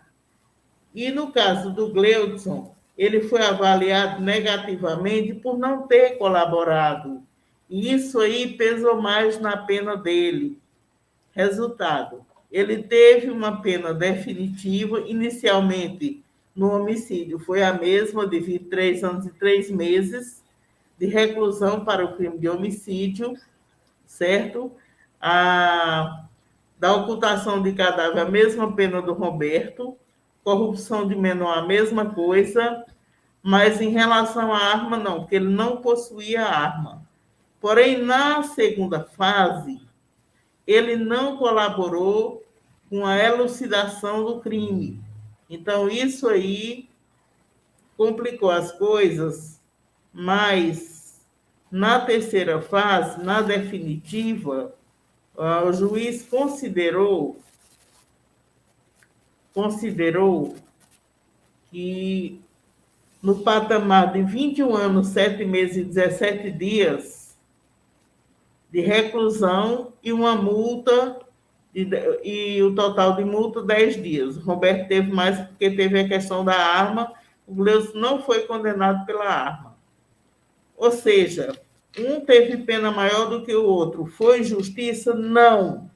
E, no caso do Gleudson, ele foi avaliado negativamente por não ter colaborado. E isso aí pesou mais na pena dele. Resultado, ele teve uma pena definitiva, inicialmente no homicídio, foi a mesma, de 23 anos e 3 meses de reclusão para o crime de homicídio, certo? Da ocultação de cadáver, a mesma pena do Roberto, corrupção de menor, a mesma coisa, mas em relação à arma, não, porque ele não possuía arma. Porém, na segunda fase, ele não colaborou com a elucidação do crime. Então, isso aí complicou as coisas, mas na terceira fase, na definitiva, o juiz considerou que no patamar de 21 anos, 7 meses e 17 dias, de reclusão e uma multa, e o total de multa 10 dias. O Roberto teve mais porque teve a questão da arma, o Gleuson não foi condenado pela arma. Ou seja, um teve pena maior do que o outro. Foi injustiça? Não.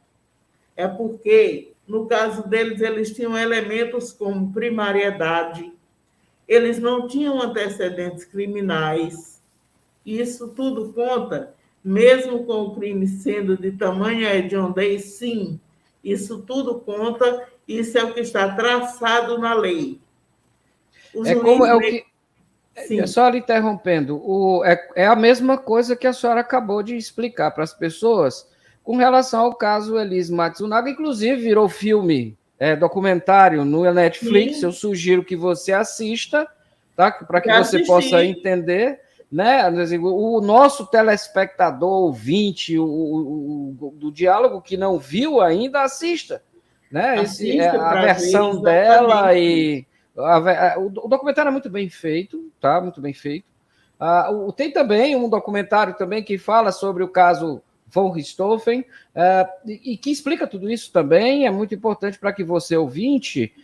É porque, no caso deles, eles tinham elementos como primariedade, eles não tinham antecedentes criminais. Isso tudo conta, mesmo com o crime sendo de tamanha hediondez, sim, isso tudo conta, isso é o que está traçado na lei. Só lhe interrompendo, é a mesma coisa que a senhora acabou de explicar para as pessoas com relação ao caso Elise Matsunaga, inclusive virou filme, documentário no Netflix. Sim. Eu sugiro que você assista, tá? Para que você possa entender, né? O nosso telespectador, ouvinte, do diálogo que não viu ainda, assista, né? A versão dela e... O documentário é muito bem feito, tá? Muito bem feito. Tem também um documentário também que fala sobre o caso von Richthofen, e que explica tudo isso também. É muito importante para que você, ouvinte,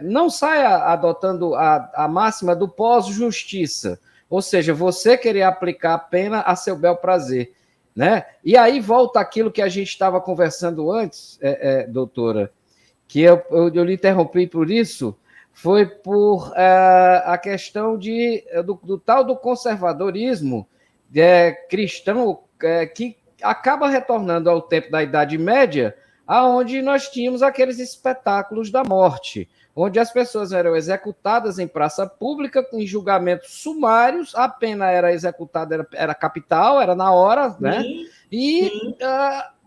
não saia adotando a máxima do pós-justiça, ou seja, você querer aplicar a pena a seu bel prazer, né? E aí volta aquilo que a gente estava conversando antes, doutora, que eu lhe interrompi por isso, foi por a questão do tal do conservadorismo cristão, que acaba retornando ao tempo da Idade Média, aonde nós tínhamos aqueles espetáculos da morte, onde as pessoas eram executadas em praça pública, em julgamentos sumários, a pena era executada, era capital, era na hora, né? E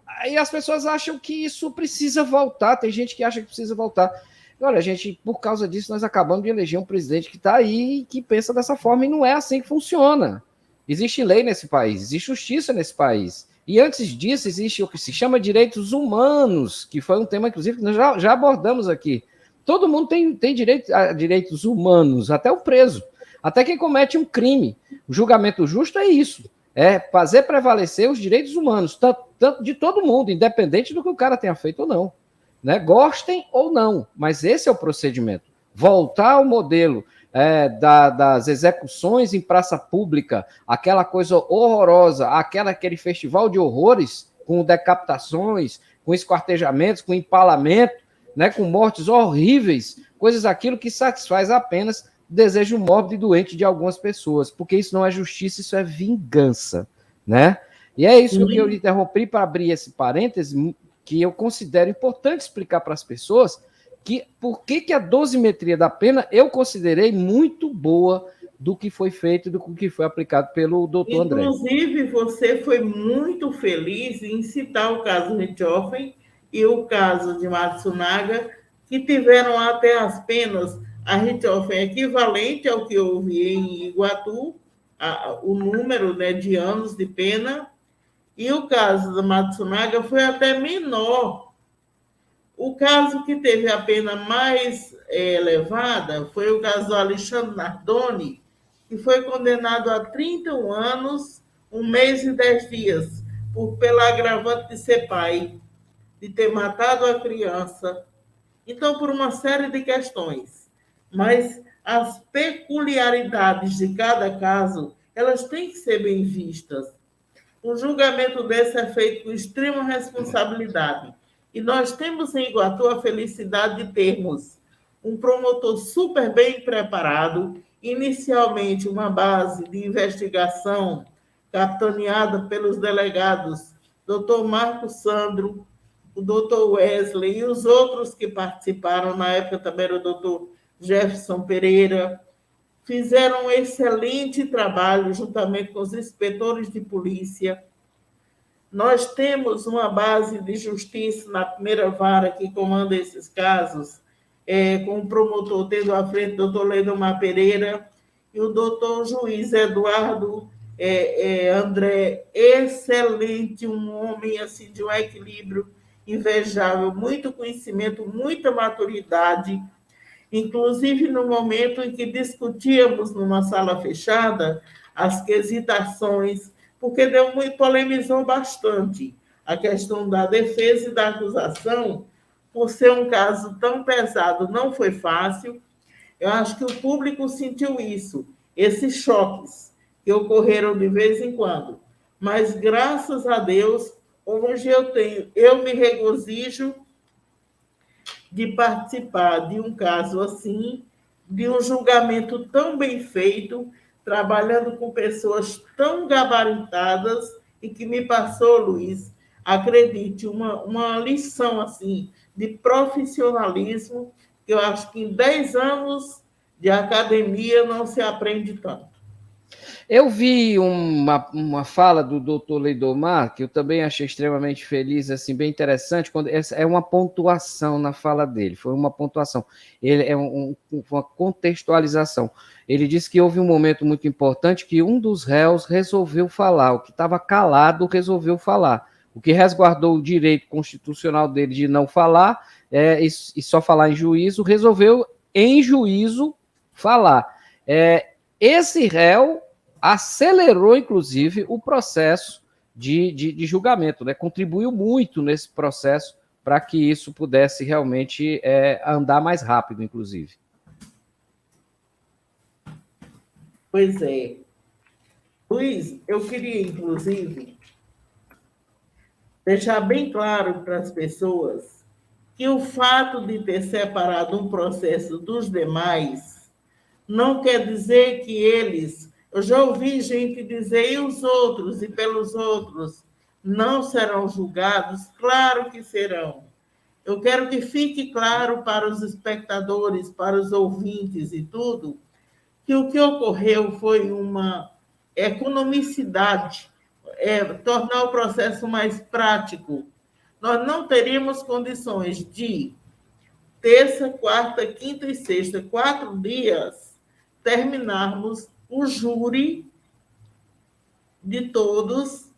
aí as pessoas acham que isso precisa voltar, tem gente que acha que precisa voltar. Olha, gente, por causa disso, nós acabamos de eleger um presidente que está aí e que pensa dessa forma, e não é assim que funciona. Existe lei nesse país, existe justiça nesse país. E antes disso, existe o que se chama direitos humanos, que foi um tema, inclusive, que nós já abordamos aqui. Todo mundo tem direito a direitos humanos, até o preso, até quem comete um crime. O julgamento justo é isso, é fazer prevalecer os direitos humanos, tanto de todo mundo, independente do que o cara tenha feito ou não. Né? Gostem ou não, mas esse é o procedimento. Voltar ao modelo das execuções em praça pública, aquela coisa horrorosa, aquele festival de horrores, com decapitações, com esquartejamentos, com empalamento, né? Com mortes horríveis, coisas aquilo que satisfaz apenas o desejo mórbido e doente de algumas pessoas, porque isso não é justiça, isso é vingança, né? E é isso que eu lhe interrompi para abrir esse parêntese, que eu considero importante explicar para as pessoas por que a dosimetria da pena eu considerei muito boa do que foi feito, do que foi aplicado pelo doutor André. Inclusive, você foi muito feliz em citar o caso Richthofen e o caso de Matsunaga, que tiveram até as penas, a Richthofen equivalente ao que houve em Iguatu, o número, né, de anos de pena, e o caso da Matsunaga foi até menor. O caso que teve a pena mais elevada foi o caso do Alexandre Nardoni, que foi condenado a 31 anos, 1 mês e 10 dias, pela agravante de ser pai, de ter matado a criança. Então, por uma série de questões. Mas as peculiaridades de cada caso, elas têm que ser bem vistas. Um julgamento desse é feito com extrema responsabilidade. E nós temos em Iguatu a felicidade de termos um promotor super bem preparado, inicialmente uma base de investigação capitaneada pelos delegados Dr. Marco Sandro, o Dr. Wesley e os outros que participaram, na época também era o Dr. Jefferson Pereira, fizeram um excelente trabalho juntamente com os inspetores de polícia. Nós temos uma base de justiça na primeira vara que comanda esses casos, com o promotor tendo à frente o doutor Leidomar Pereira e o doutor juiz Eduardo André, excelente, um homem assim, de um equilíbrio invejável, muito conhecimento, muita maturidade. Inclusive, no momento em que discutíamos numa sala fechada as quesitações porque polemizou bastante a questão da defesa e da acusação, por ser um caso tão pesado, não foi fácil. Eu acho que o público sentiu isso, esses choques que ocorreram de vez em quando. Mas, graças a Deus, hoje eu me regozijo de participar de um caso assim, de um julgamento tão bem feito, trabalhando com pessoas tão gabaritadas e que me passou, Luiz, acredite, uma lição assim de profissionalismo que eu acho que em 10 anos de academia não se aprende tanto. Eu vi uma fala do doutor Leidomar, que eu também achei extremamente feliz, assim, bem interessante, quando é uma pontuação na fala dele, foi uma pontuação, ele é uma contextualização. Ele disse que houve um momento muito importante que um dos réus resolveu falar, o que estava calado resolveu falar, o que resguardou o direito constitucional dele de não falar e só falar em juízo, resolveu em juízo falar. Esse réu acelerou, inclusive, o processo de julgamento, né? Contribuiu muito nesse processo para que isso pudesse realmente andar mais rápido, inclusive. Pois é. Luiz, eu queria, inclusive, deixar bem claro para as pessoas que o fato de ter separado um processo dos demais não quer dizer que eles... Eu já ouvi gente dizer, e os outros, e pelos outros, não serão julgados? Claro que serão. Eu quero que fique claro para os espectadores, para os ouvintes e tudo, que o que ocorreu foi uma economicidade, tornar o processo mais prático. Nós não teríamos condições de terça, quarta, quinta e sexta, 4 dias, terminarmos o júri de todos,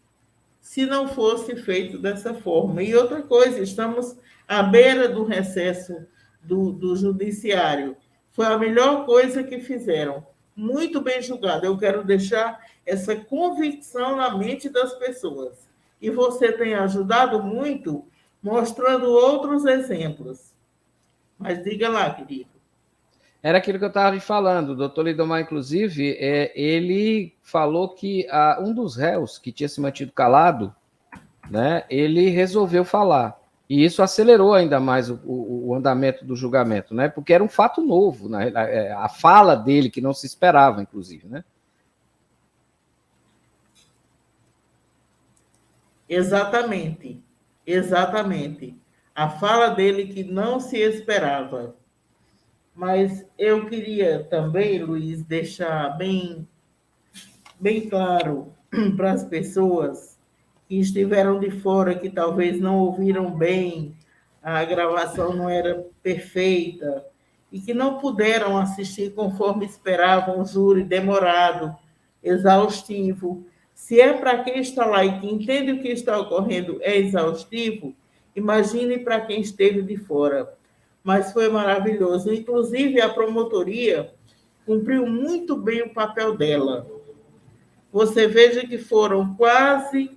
se não fosse feito dessa forma. E outra coisa, estamos à beira do recesso do judiciário. Foi a melhor coisa que fizeram. Muito bem julgado. Eu quero deixar essa convicção na mente das pessoas. E você tem ajudado muito, mostrando outros exemplos. Mas diga lá, querido. Era aquilo que eu estava lhe falando. O doutor Leidomar, inclusive, ele falou que um dos réus que tinha se mantido calado, né, ele resolveu falar. E isso acelerou ainda mais o andamento do julgamento, né, porque era um fato novo, né, a fala dele, que não se esperava, inclusive. Né? Exatamente. Exatamente. A fala dele que não se esperava. Mas eu queria também, Luiz, deixar bem claro para as pessoas que estiveram de fora, que talvez não ouviram bem, a gravação não era perfeita, e que não puderam assistir conforme esperavam, um júri demorado, exaustivo. Se é para quem está lá e que entende o que está ocorrendo é exaustivo, imagine para quem esteve de fora. Mas foi maravilhoso. Inclusive, a promotoria cumpriu muito bem o papel dela. Você veja que foram quase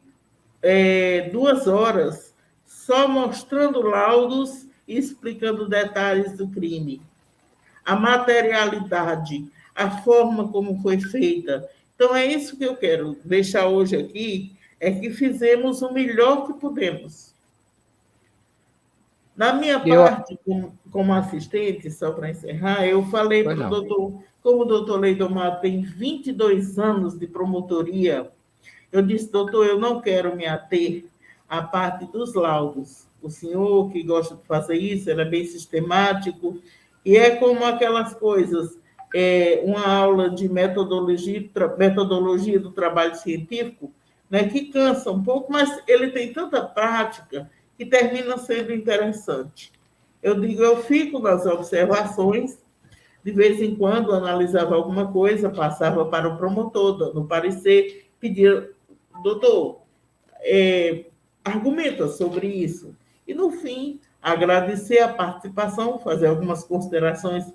2 horas só mostrando laudos e explicando detalhes do crime. A materialidade, a forma como foi feita. Então, é isso que eu quero deixar hoje aqui, é que fizemos o melhor que pudemos. Na minha parte, como assistente, só para encerrar, eu falei para o doutor, como o doutor Leidomar tem 22 anos de promotoria, eu disse, doutor, eu não quero me ater à parte dos laudos. O senhor que gosta de fazer isso, era bem sistemático, e é como aquelas coisas, uma aula de metodologia do trabalho científico, né, que cansa um pouco, mas ele tem tanta prática que termina sendo interessante. Eu digo, eu fico nas observações, de vez em quando analisava alguma coisa, passava para o promotor, no parecer, pedia, doutor, argumenta sobre isso. E, no fim, agradecer a participação, fazer algumas considerações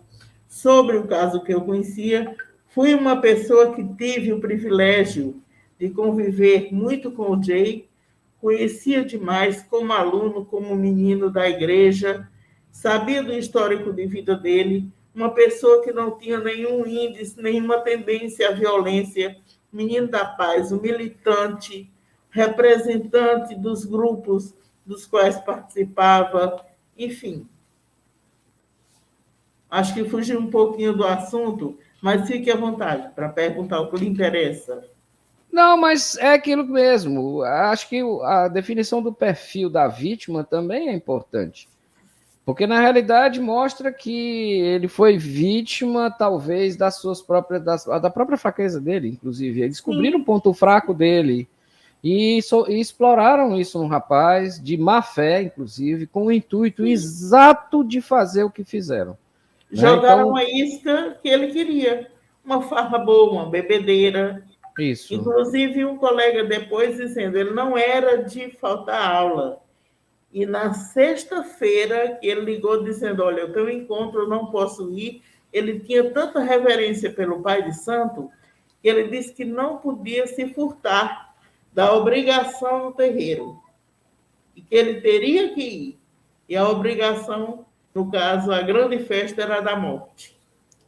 sobre o caso que eu conhecia. Fui uma pessoa que tive o privilégio de conviver muito com o Jay, conhecia demais como aluno, como menino da igreja, sabia do histórico de vida dele, uma pessoa que não tinha nenhum índice, nenhuma tendência à violência, menino da paz, um militante, representante dos grupos dos quais participava, enfim. Acho que fugi um pouquinho do assunto, mas fique à vontade para perguntar o que lhe interessa. Não, mas é aquilo mesmo. Acho que a definição do perfil da vítima também é importante. Porque, na realidade, mostra que ele foi vítima, talvez, das suas próprias, da própria fraqueza dele, inclusive. Eles descobriram o ponto fraco dele e exploraram isso no rapaz, de má fé, inclusive, com o intuito exato de fazer o que fizeram. Jogaram a isca que ele queria. Uma farra boa, uma bebedeira. Isso. Inclusive, um colega depois dizendo, ele não era de faltar aula. E na sexta-feira, ele ligou dizendo, olha, eu tenho um encontro, eu não posso ir. Ele tinha tanta reverência pelo Pai de Santo, que ele disse que não podia se furtar da obrigação no terreiro. E que ele teria que ir. E a obrigação, no caso, a grande festa era da morte.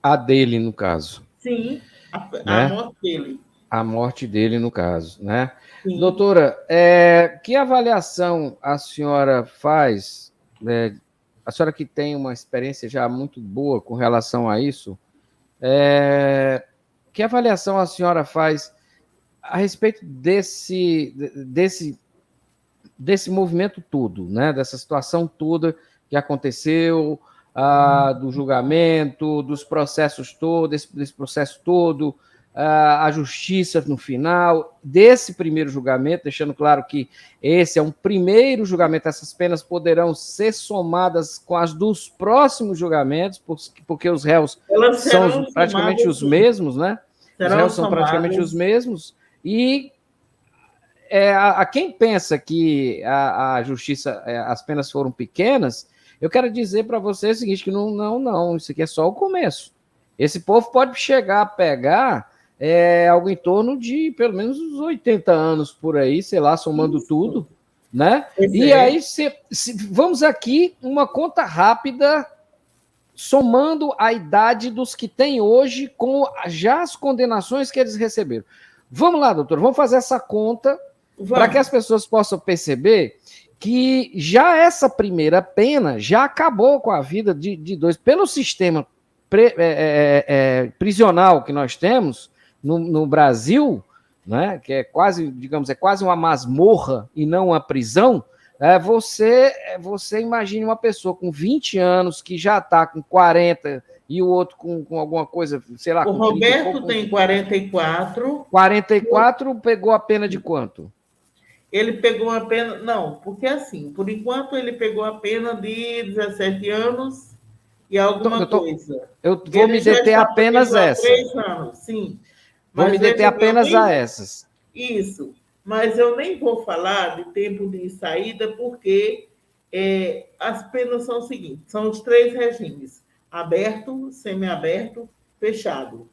A dele, no caso. Sim, a morte dele. A morte dele, no caso, né? Sim. Doutora, que avaliação a senhora faz, a senhora que tem uma experiência já muito boa com relação a isso, que avaliação a senhora faz a respeito desse movimento todo, né? Dessa situação toda que aconteceu, do julgamento, dos processos todos, desse processo todo, a justiça no final, desse primeiro julgamento, deixando claro que esse é um primeiro julgamento, essas penas poderão ser somadas com as dos próximos julgamentos, porque os réus são praticamente os mesmos, né? Os réus são praticamente os mesmos, e a quem pensa que a justiça, as penas foram pequenas, eu quero dizer para você o seguinte, que não, isso aqui é só o começo. Esse povo pode chegar a pegar algo em torno de pelo menos uns 80 anos por aí, sei lá, somando tudo, né? E aí, vamos aqui, uma conta rápida, somando a idade dos que tem hoje com já as condenações que eles receberam. Vamos lá, doutor, vamos fazer essa conta para que as pessoas possam perceber que já essa primeira pena já acabou com a vida de dois. Pelo sistema prisional que nós temos no Brasil, né, que é quase, digamos, quase uma masmorra e não uma prisão, você imagine uma pessoa com 20 anos que já está com 40 e o outro com alguma coisa, sei lá... O Roberto tem 44. 44, pegou a pena de quanto? Ele pegou a pena... Não, porque assim, por enquanto ele pegou a pena de 17 anos e alguma coisa. Eu vou me deter apenas essa. 3 anos, sim. Vou me deter apenas a essas. Isso. Mas eu nem vou falar de tempo de saída, porque as penas são o seguinte, são os 3 regimes. Aberto, semiaberto, fechado.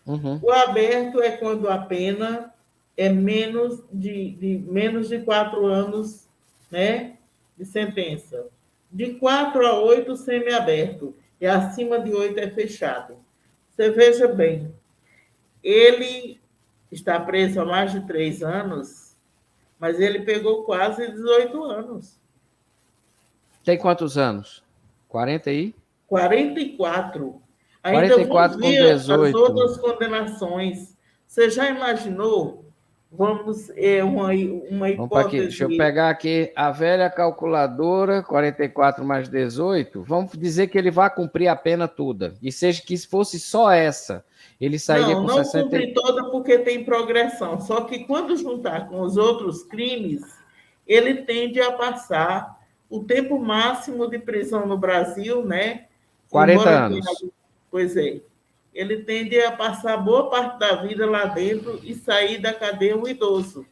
Uhum. O aberto é quando a pena é menos de 4 anos, né, de sentença. De 4 a 8, semiaberto. E acima de 8 é fechado. Você veja bem, ele está preso há mais de 3 anos, mas ele pegou quase 18 anos. Tem quantos anos? 40 aí? 44. Ainda 44 vamos ver com 18. as outras condenações. Você já imaginou? Vamos, uma hipótese... Deixa eu pegar aqui a velha calculadora, 44 mais 18. Vamos dizer que ele vai cumprir a pena toda. E seja que se fosse só essa, ele sairia com 60... Não cumpre toda porque tem progressão. Só que quando juntar com os outros crimes, ele tende a passar o tempo máximo de prisão no Brasil, né? 40 anos. Pois é. Ele tende a passar boa parte da vida lá dentro e sair da cadeia um idoso.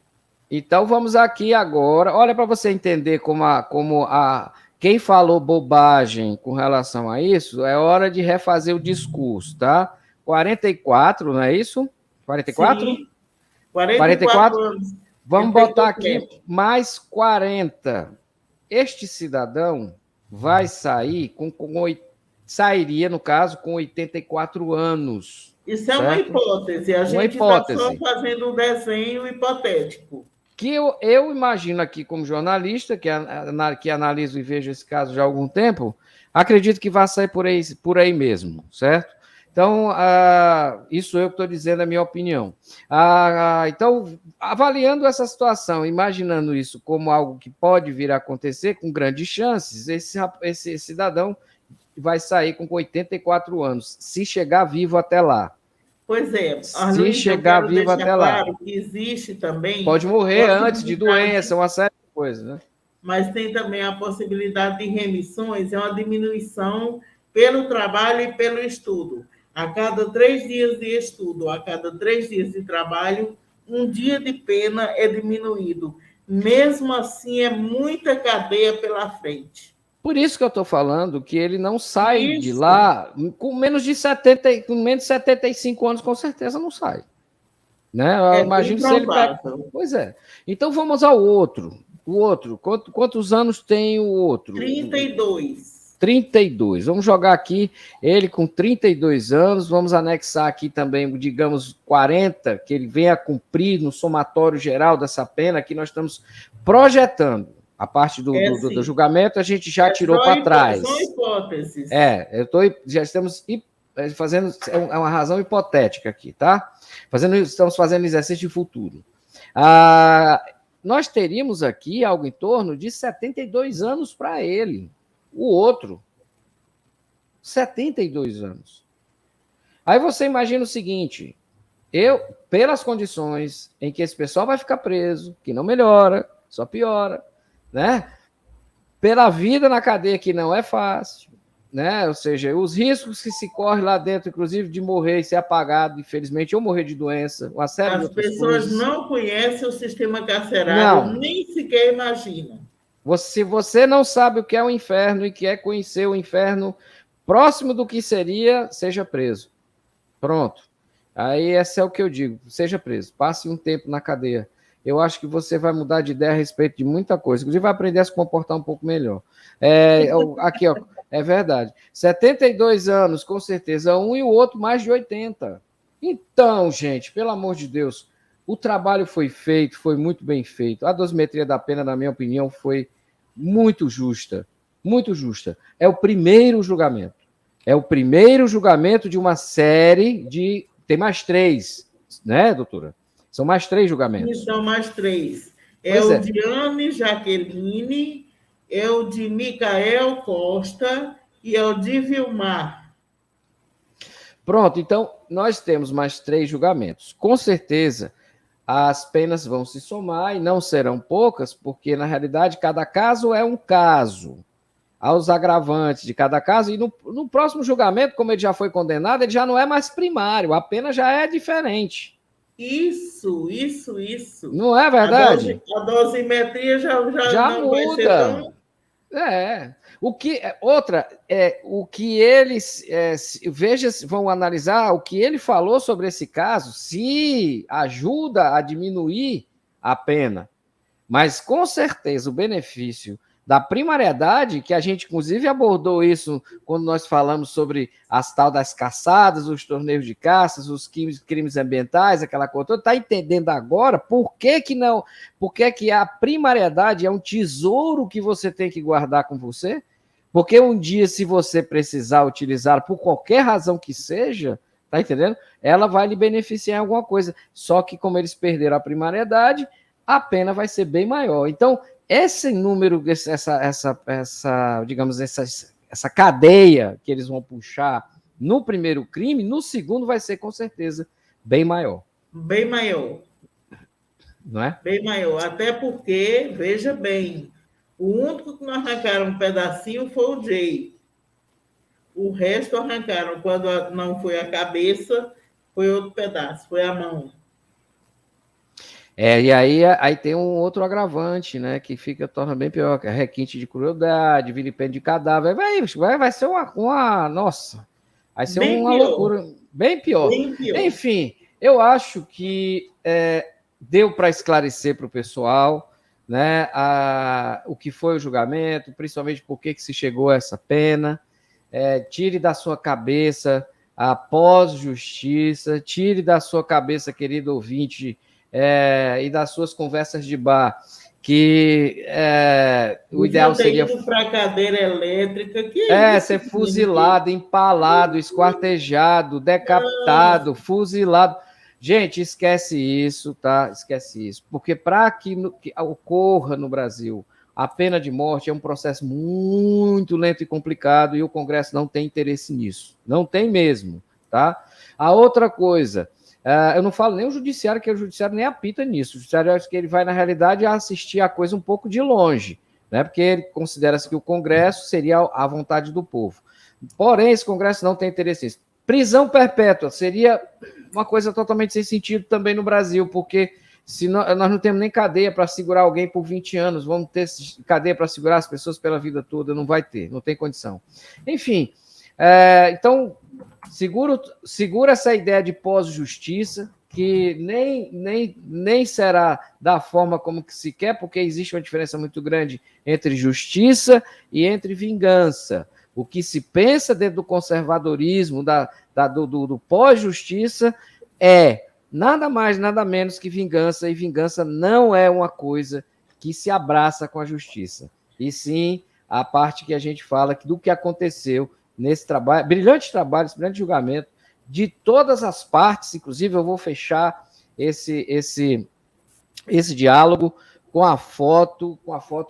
Então, vamos aqui agora. Olha, para você entender quem falou bobagem com relação a isso, é hora de refazer o discurso, tá? 44, não é isso? 44? Sim. 44 anos. Vamos botar aqui mais 40. Este cidadão vai sair sairia, no caso, com 84 anos. Isso é uma hipótese. A gente está só fazendo um desenho hipotético. Que eu imagino aqui, como jornalista, que analiso e vejo esse caso já há algum tempo, acredito que vai sair por aí mesmo, certo? Então, isso eu estou dizendo a minha opinião. Então, avaliando essa situação, imaginando isso como algo que pode vir a acontecer, com grandes chances, esse cidadão vai sair com 84 anos, se chegar vivo até lá. Pois é. Se chegar vivo até lá. Claro que existe também... Pode morrer antes de doença, uma série de coisas, né? Mas tem também a possibilidade de remissões, é uma diminuição pelo trabalho e pelo estudo. A cada 3 dias de estudo, a cada 3 dias de trabalho, um dia de pena é diminuído. Mesmo assim, é muita cadeia pela frente. Por isso que eu estou falando que ele não sai de lá com menos de 75 anos, com certeza não sai. Né? Eu imagino se ele pega... Pois é. Então vamos ao outro. O outro, quantos anos tem o outro? 32. 32. Vamos jogar aqui ele com 32 anos, vamos anexar aqui também, digamos, 40, que ele venha a cumprir no somatório geral dessa pena, que nós estamos projetando. A parte do julgamento a gente já tirou para trás. São hipóteses. Já estamos fazendo uma razão hipotética aqui, tá? Estamos fazendo exercício de futuro. Nós teríamos aqui algo em torno de 72 anos para ele. O outro, 72 anos. Aí você imagina o seguinte, pelas condições em que esse pessoal vai ficar preso, que não melhora, só piora, né? Pela vida na cadeia que não é fácil, né? Ou seja, os riscos que se corre lá dentro, inclusive de morrer e ser apagado, infelizmente, ou morrer de doença, uma série de outras coisas. As pessoas não conhecem o sistema carcerário, nem sequer imaginam. Se você não sabe o que é o inferno e quer conhecer o inferno próximo do que seria, seja preso. Pronto. Aí esse é o que eu digo, seja preso, passe um tempo na cadeia. Eu acho que você vai mudar de ideia a respeito de muita coisa. Inclusive, vai aprender a se comportar um pouco melhor. Aqui, ó, é verdade. 72 anos, com certeza, um e o outro mais de 80. Então, gente, pelo amor de Deus, o trabalho foi feito, foi muito bem feito. A dosimetria da pena, na minha opinião, foi muito justa. Muito justa. É o primeiro julgamento. É o primeiro julgamento de uma série de... Tem mais 3, né, doutora? São mais 3 julgamentos. São mais 3. O de Anne Jaqueline, é o de Micael Costa e é o de Vilmar. Pronto, então nós temos mais 3 julgamentos. Com certeza, as penas vão se somar e não serão poucas, porque, na realidade, cada caso é um caso. Há os agravantes de cada caso, e no próximo julgamento, como ele já foi condenado, ele já não é mais primário, a pena já é diferente. Isso. Não é verdade? A dosimetria já não muda. Vai ser tão... O que eles vão analisar o que ele falou sobre esse caso, se ajuda a diminuir a pena. Mas, com certeza, o benefício da primariedade, que a gente, inclusive, abordou isso quando nós falamos sobre as tal das caçadas, os torneios de caças, os crimes ambientais, aquela coisa toda, está entendendo agora por que a primariedade é um tesouro que você tem que guardar com você? Porque um dia, se você precisar utilizar por qualquer razão que seja, tá entendendo? Ela vai lhe beneficiar em alguma coisa. Só que, como eles perderam a primariedade, a pena vai ser bem maior. Então, esse número, essa cadeia que eles vão puxar no primeiro crime, no segundo vai ser, com certeza, bem maior. Bem maior. Não é? Bem maior. Até porque, veja bem, o único que não arrancaram um pedacinho foi o Jay. O resto arrancaram. Quando não foi a cabeça, foi outro pedaço, foi a mão. E aí tem um outro agravante, né, que torna bem pior, que é requinte de crueldade, vilipêndio de cadáver, vai ser nossa, vai ser bem uma pior. Loucura, bem pior. Enfim, eu acho que deu para esclarecer para o pessoal, né, o que foi o julgamento, principalmente por que se chegou a essa pena. Tire da sua cabeça a pós-justiça, tire da sua cabeça, querido ouvinte, e das suas conversas de bar, que o ideal seria... para a cadeira elétrica, ser fuzilado, empalado, esquartejado, decapitado, fuzilado. Gente, esquece isso, tá? Esquece isso. Porque para que ocorra no Brasil a pena de morte é um processo muito lento e complicado e o Congresso não tem interesse nisso. Não tem mesmo, tá? A outra coisa, eu não falo nem o Judiciário, que o Judiciário nem apita nisso. O Judiciário, acho que ele vai, na realidade, assistir a coisa um pouco de longe, né? Porque ele considera-se que o Congresso seria a vontade do povo. Porém, esse Congresso não tem interesse nisso. Prisão perpétua seria uma coisa totalmente sem sentido também no Brasil, porque nós não temos nem cadeia para segurar alguém por 20 anos, vamos ter cadeia para segurar as pessoas pela vida toda, não vai ter, não tem condição. Enfim, então, segura essa ideia de pós-justiça, que nem será da forma como que se quer, porque existe uma diferença muito grande entre justiça e entre vingança. O que se pensa dentro do conservadorismo, do pós-justiça, é nada mais, nada menos que vingança, e vingança não é uma coisa que se abraça com a justiça. E sim, a parte que a gente fala do que aconteceu nesse trabalho, brilhante trabalho, esse brilhante julgamento, de todas as partes, inclusive eu vou fechar esse diálogo com a foto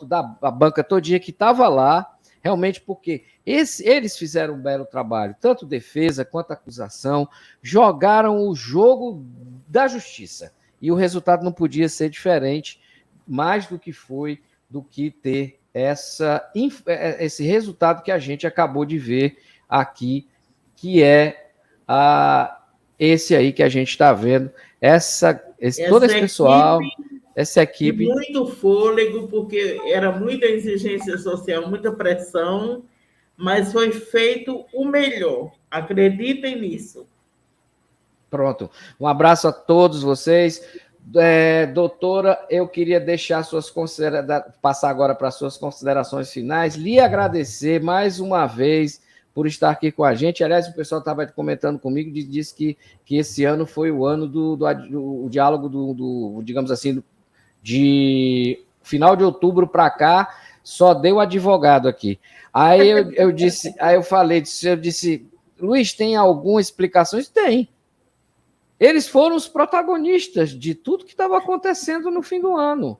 da banca todinha que estava lá, realmente porque eles fizeram um belo trabalho, tanto defesa quanto acusação, jogaram o jogo da justiça, e o resultado não podia ser diferente, mais do que foi, do que ter esse resultado que a gente acabou de ver aqui, que é esse aí que a gente está vendo, todo esse pessoal, essa equipe... muito fôlego, porque era muita exigência social, muita pressão, mas foi feito o melhor. Acreditem nisso. Pronto. Um abraço a todos vocês. Doutora, eu queria deixar passar agora para as suas considerações finais, lhe agradecer mais uma vez por estar aqui com a gente. Aliás, o pessoal estava comentando comigo, disse que esse ano foi o ano do diálogo digamos assim, de final de outubro para cá, só deu advogado aqui. Aí eu disse, eu disse, Luiz, tem alguma explicação? Tem. Eles foram os protagonistas de tudo que estava acontecendo no fim do ano.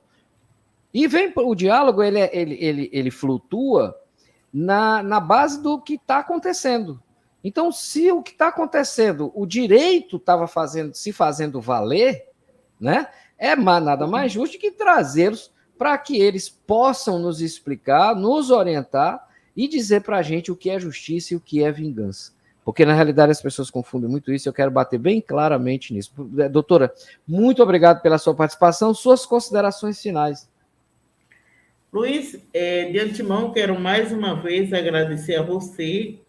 E o diálogo, ele flutua na base do que está acontecendo. Então, se o que está acontecendo, o direito estava se fazendo valer, né? Nada mais justo que trazê-los para que eles possam nos explicar, nos orientar e dizer para a gente o que é justiça e o que é vingança. Porque, na realidade, as pessoas confundem muito isso, eu quero bater bem claramente nisso. Doutora, muito obrigado pela sua participação, suas considerações finais. Luiz, de antemão, quero mais uma vez agradecer a você,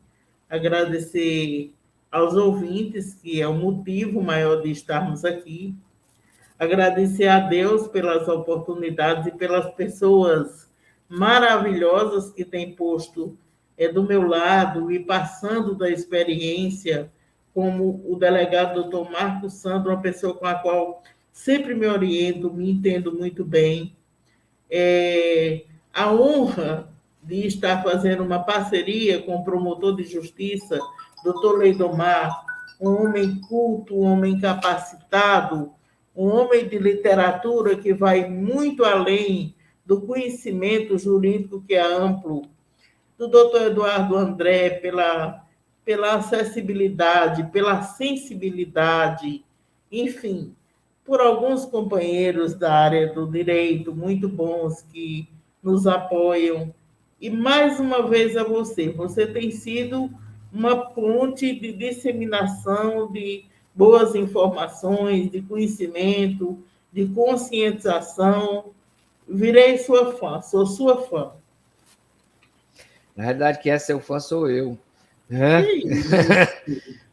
agradecer aos ouvintes, que é o motivo maior de estarmos aqui, agradecer a Deus pelas oportunidades e pelas pessoas maravilhosas que têm posto do meu lado e passando da experiência, como o delegado doutor Marcos Sandro, uma pessoa com a qual sempre me oriento, me entendo muito bem. A honra de estar fazendo uma parceria com o promotor de justiça, doutor Leidomar, um homem culto, um homem capacitado, um homem de literatura que vai muito além do conhecimento jurídico, que é amplo, do doutor Eduardo André, pela acessibilidade, pela sensibilidade, enfim, por alguns companheiros da área do direito, muito bons, que nos apoiam. E, mais uma vez, a você. Você tem sido uma ponte de disseminação de boas informações, de conhecimento, de conscientização. Virei sua fã, sou sua fã. Na realidade, quem é seu fã sou eu.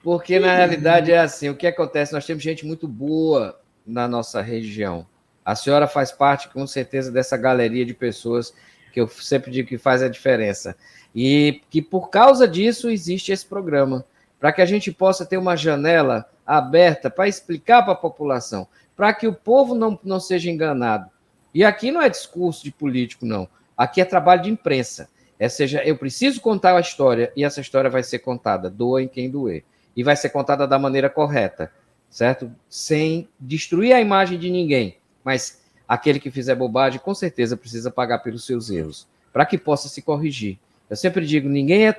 Porque, na realidade, é assim, o que acontece? Nós temos gente muito boa na nossa região. A senhora faz parte, com certeza, dessa galeria de pessoas que eu sempre digo que faz a diferença. E que, por causa disso, existe esse programa, para que a gente possa ter uma janela aberta para explicar para a população, para que o povo não seja enganado. E aqui não é discurso de político, não. Aqui é trabalho de imprensa. Seja, eu preciso contar a história, e essa história vai ser contada, doa em quem doer. E vai ser contada da maneira correta, certo? Sem destruir a imagem de ninguém. Mas aquele que fizer bobagem, com certeza precisa pagar pelos seus erros, para que possa se corrigir. Eu sempre digo, ninguém é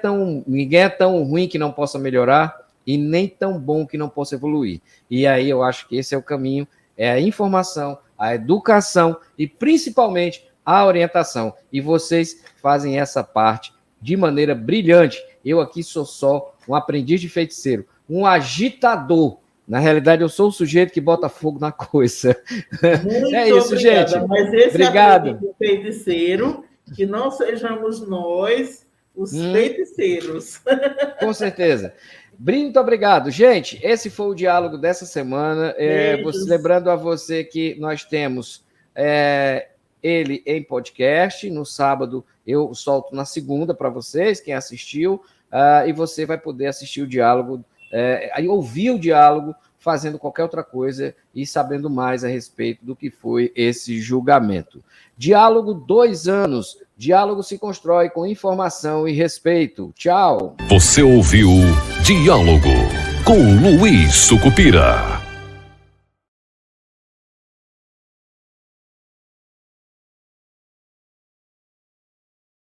tão ruim que não possa melhorar, e nem tão bom que não possa evoluir. E aí eu acho que esse é o caminho, é a informação, a educação e, principalmente, a orientação. E vocês fazem essa parte de maneira brilhante. Eu aqui sou só um aprendiz de feiticeiro, um agitador. Na realidade, eu sou o sujeito que bota fogo na coisa. Muito é isso, obrigada. gente. Mas esse Obrigado. aprendiz de feiticeiro, que não sejamos nós os feiticeiros. Com certeza. Muito obrigado. Gente, esse foi o diálogo dessa semana. Lembrando a você que nós temos ele em podcast. No sábado eu solto na segunda para vocês, quem assistiu, e você vai poder assistir o diálogo, ouvir o diálogo, fazendo qualquer outra coisa e sabendo mais a respeito do que foi esse julgamento. Diálogo 2 anos. Diálogo se constrói com informação e respeito. Tchau. Você ouviu Diálogo com Luiz Sucupira.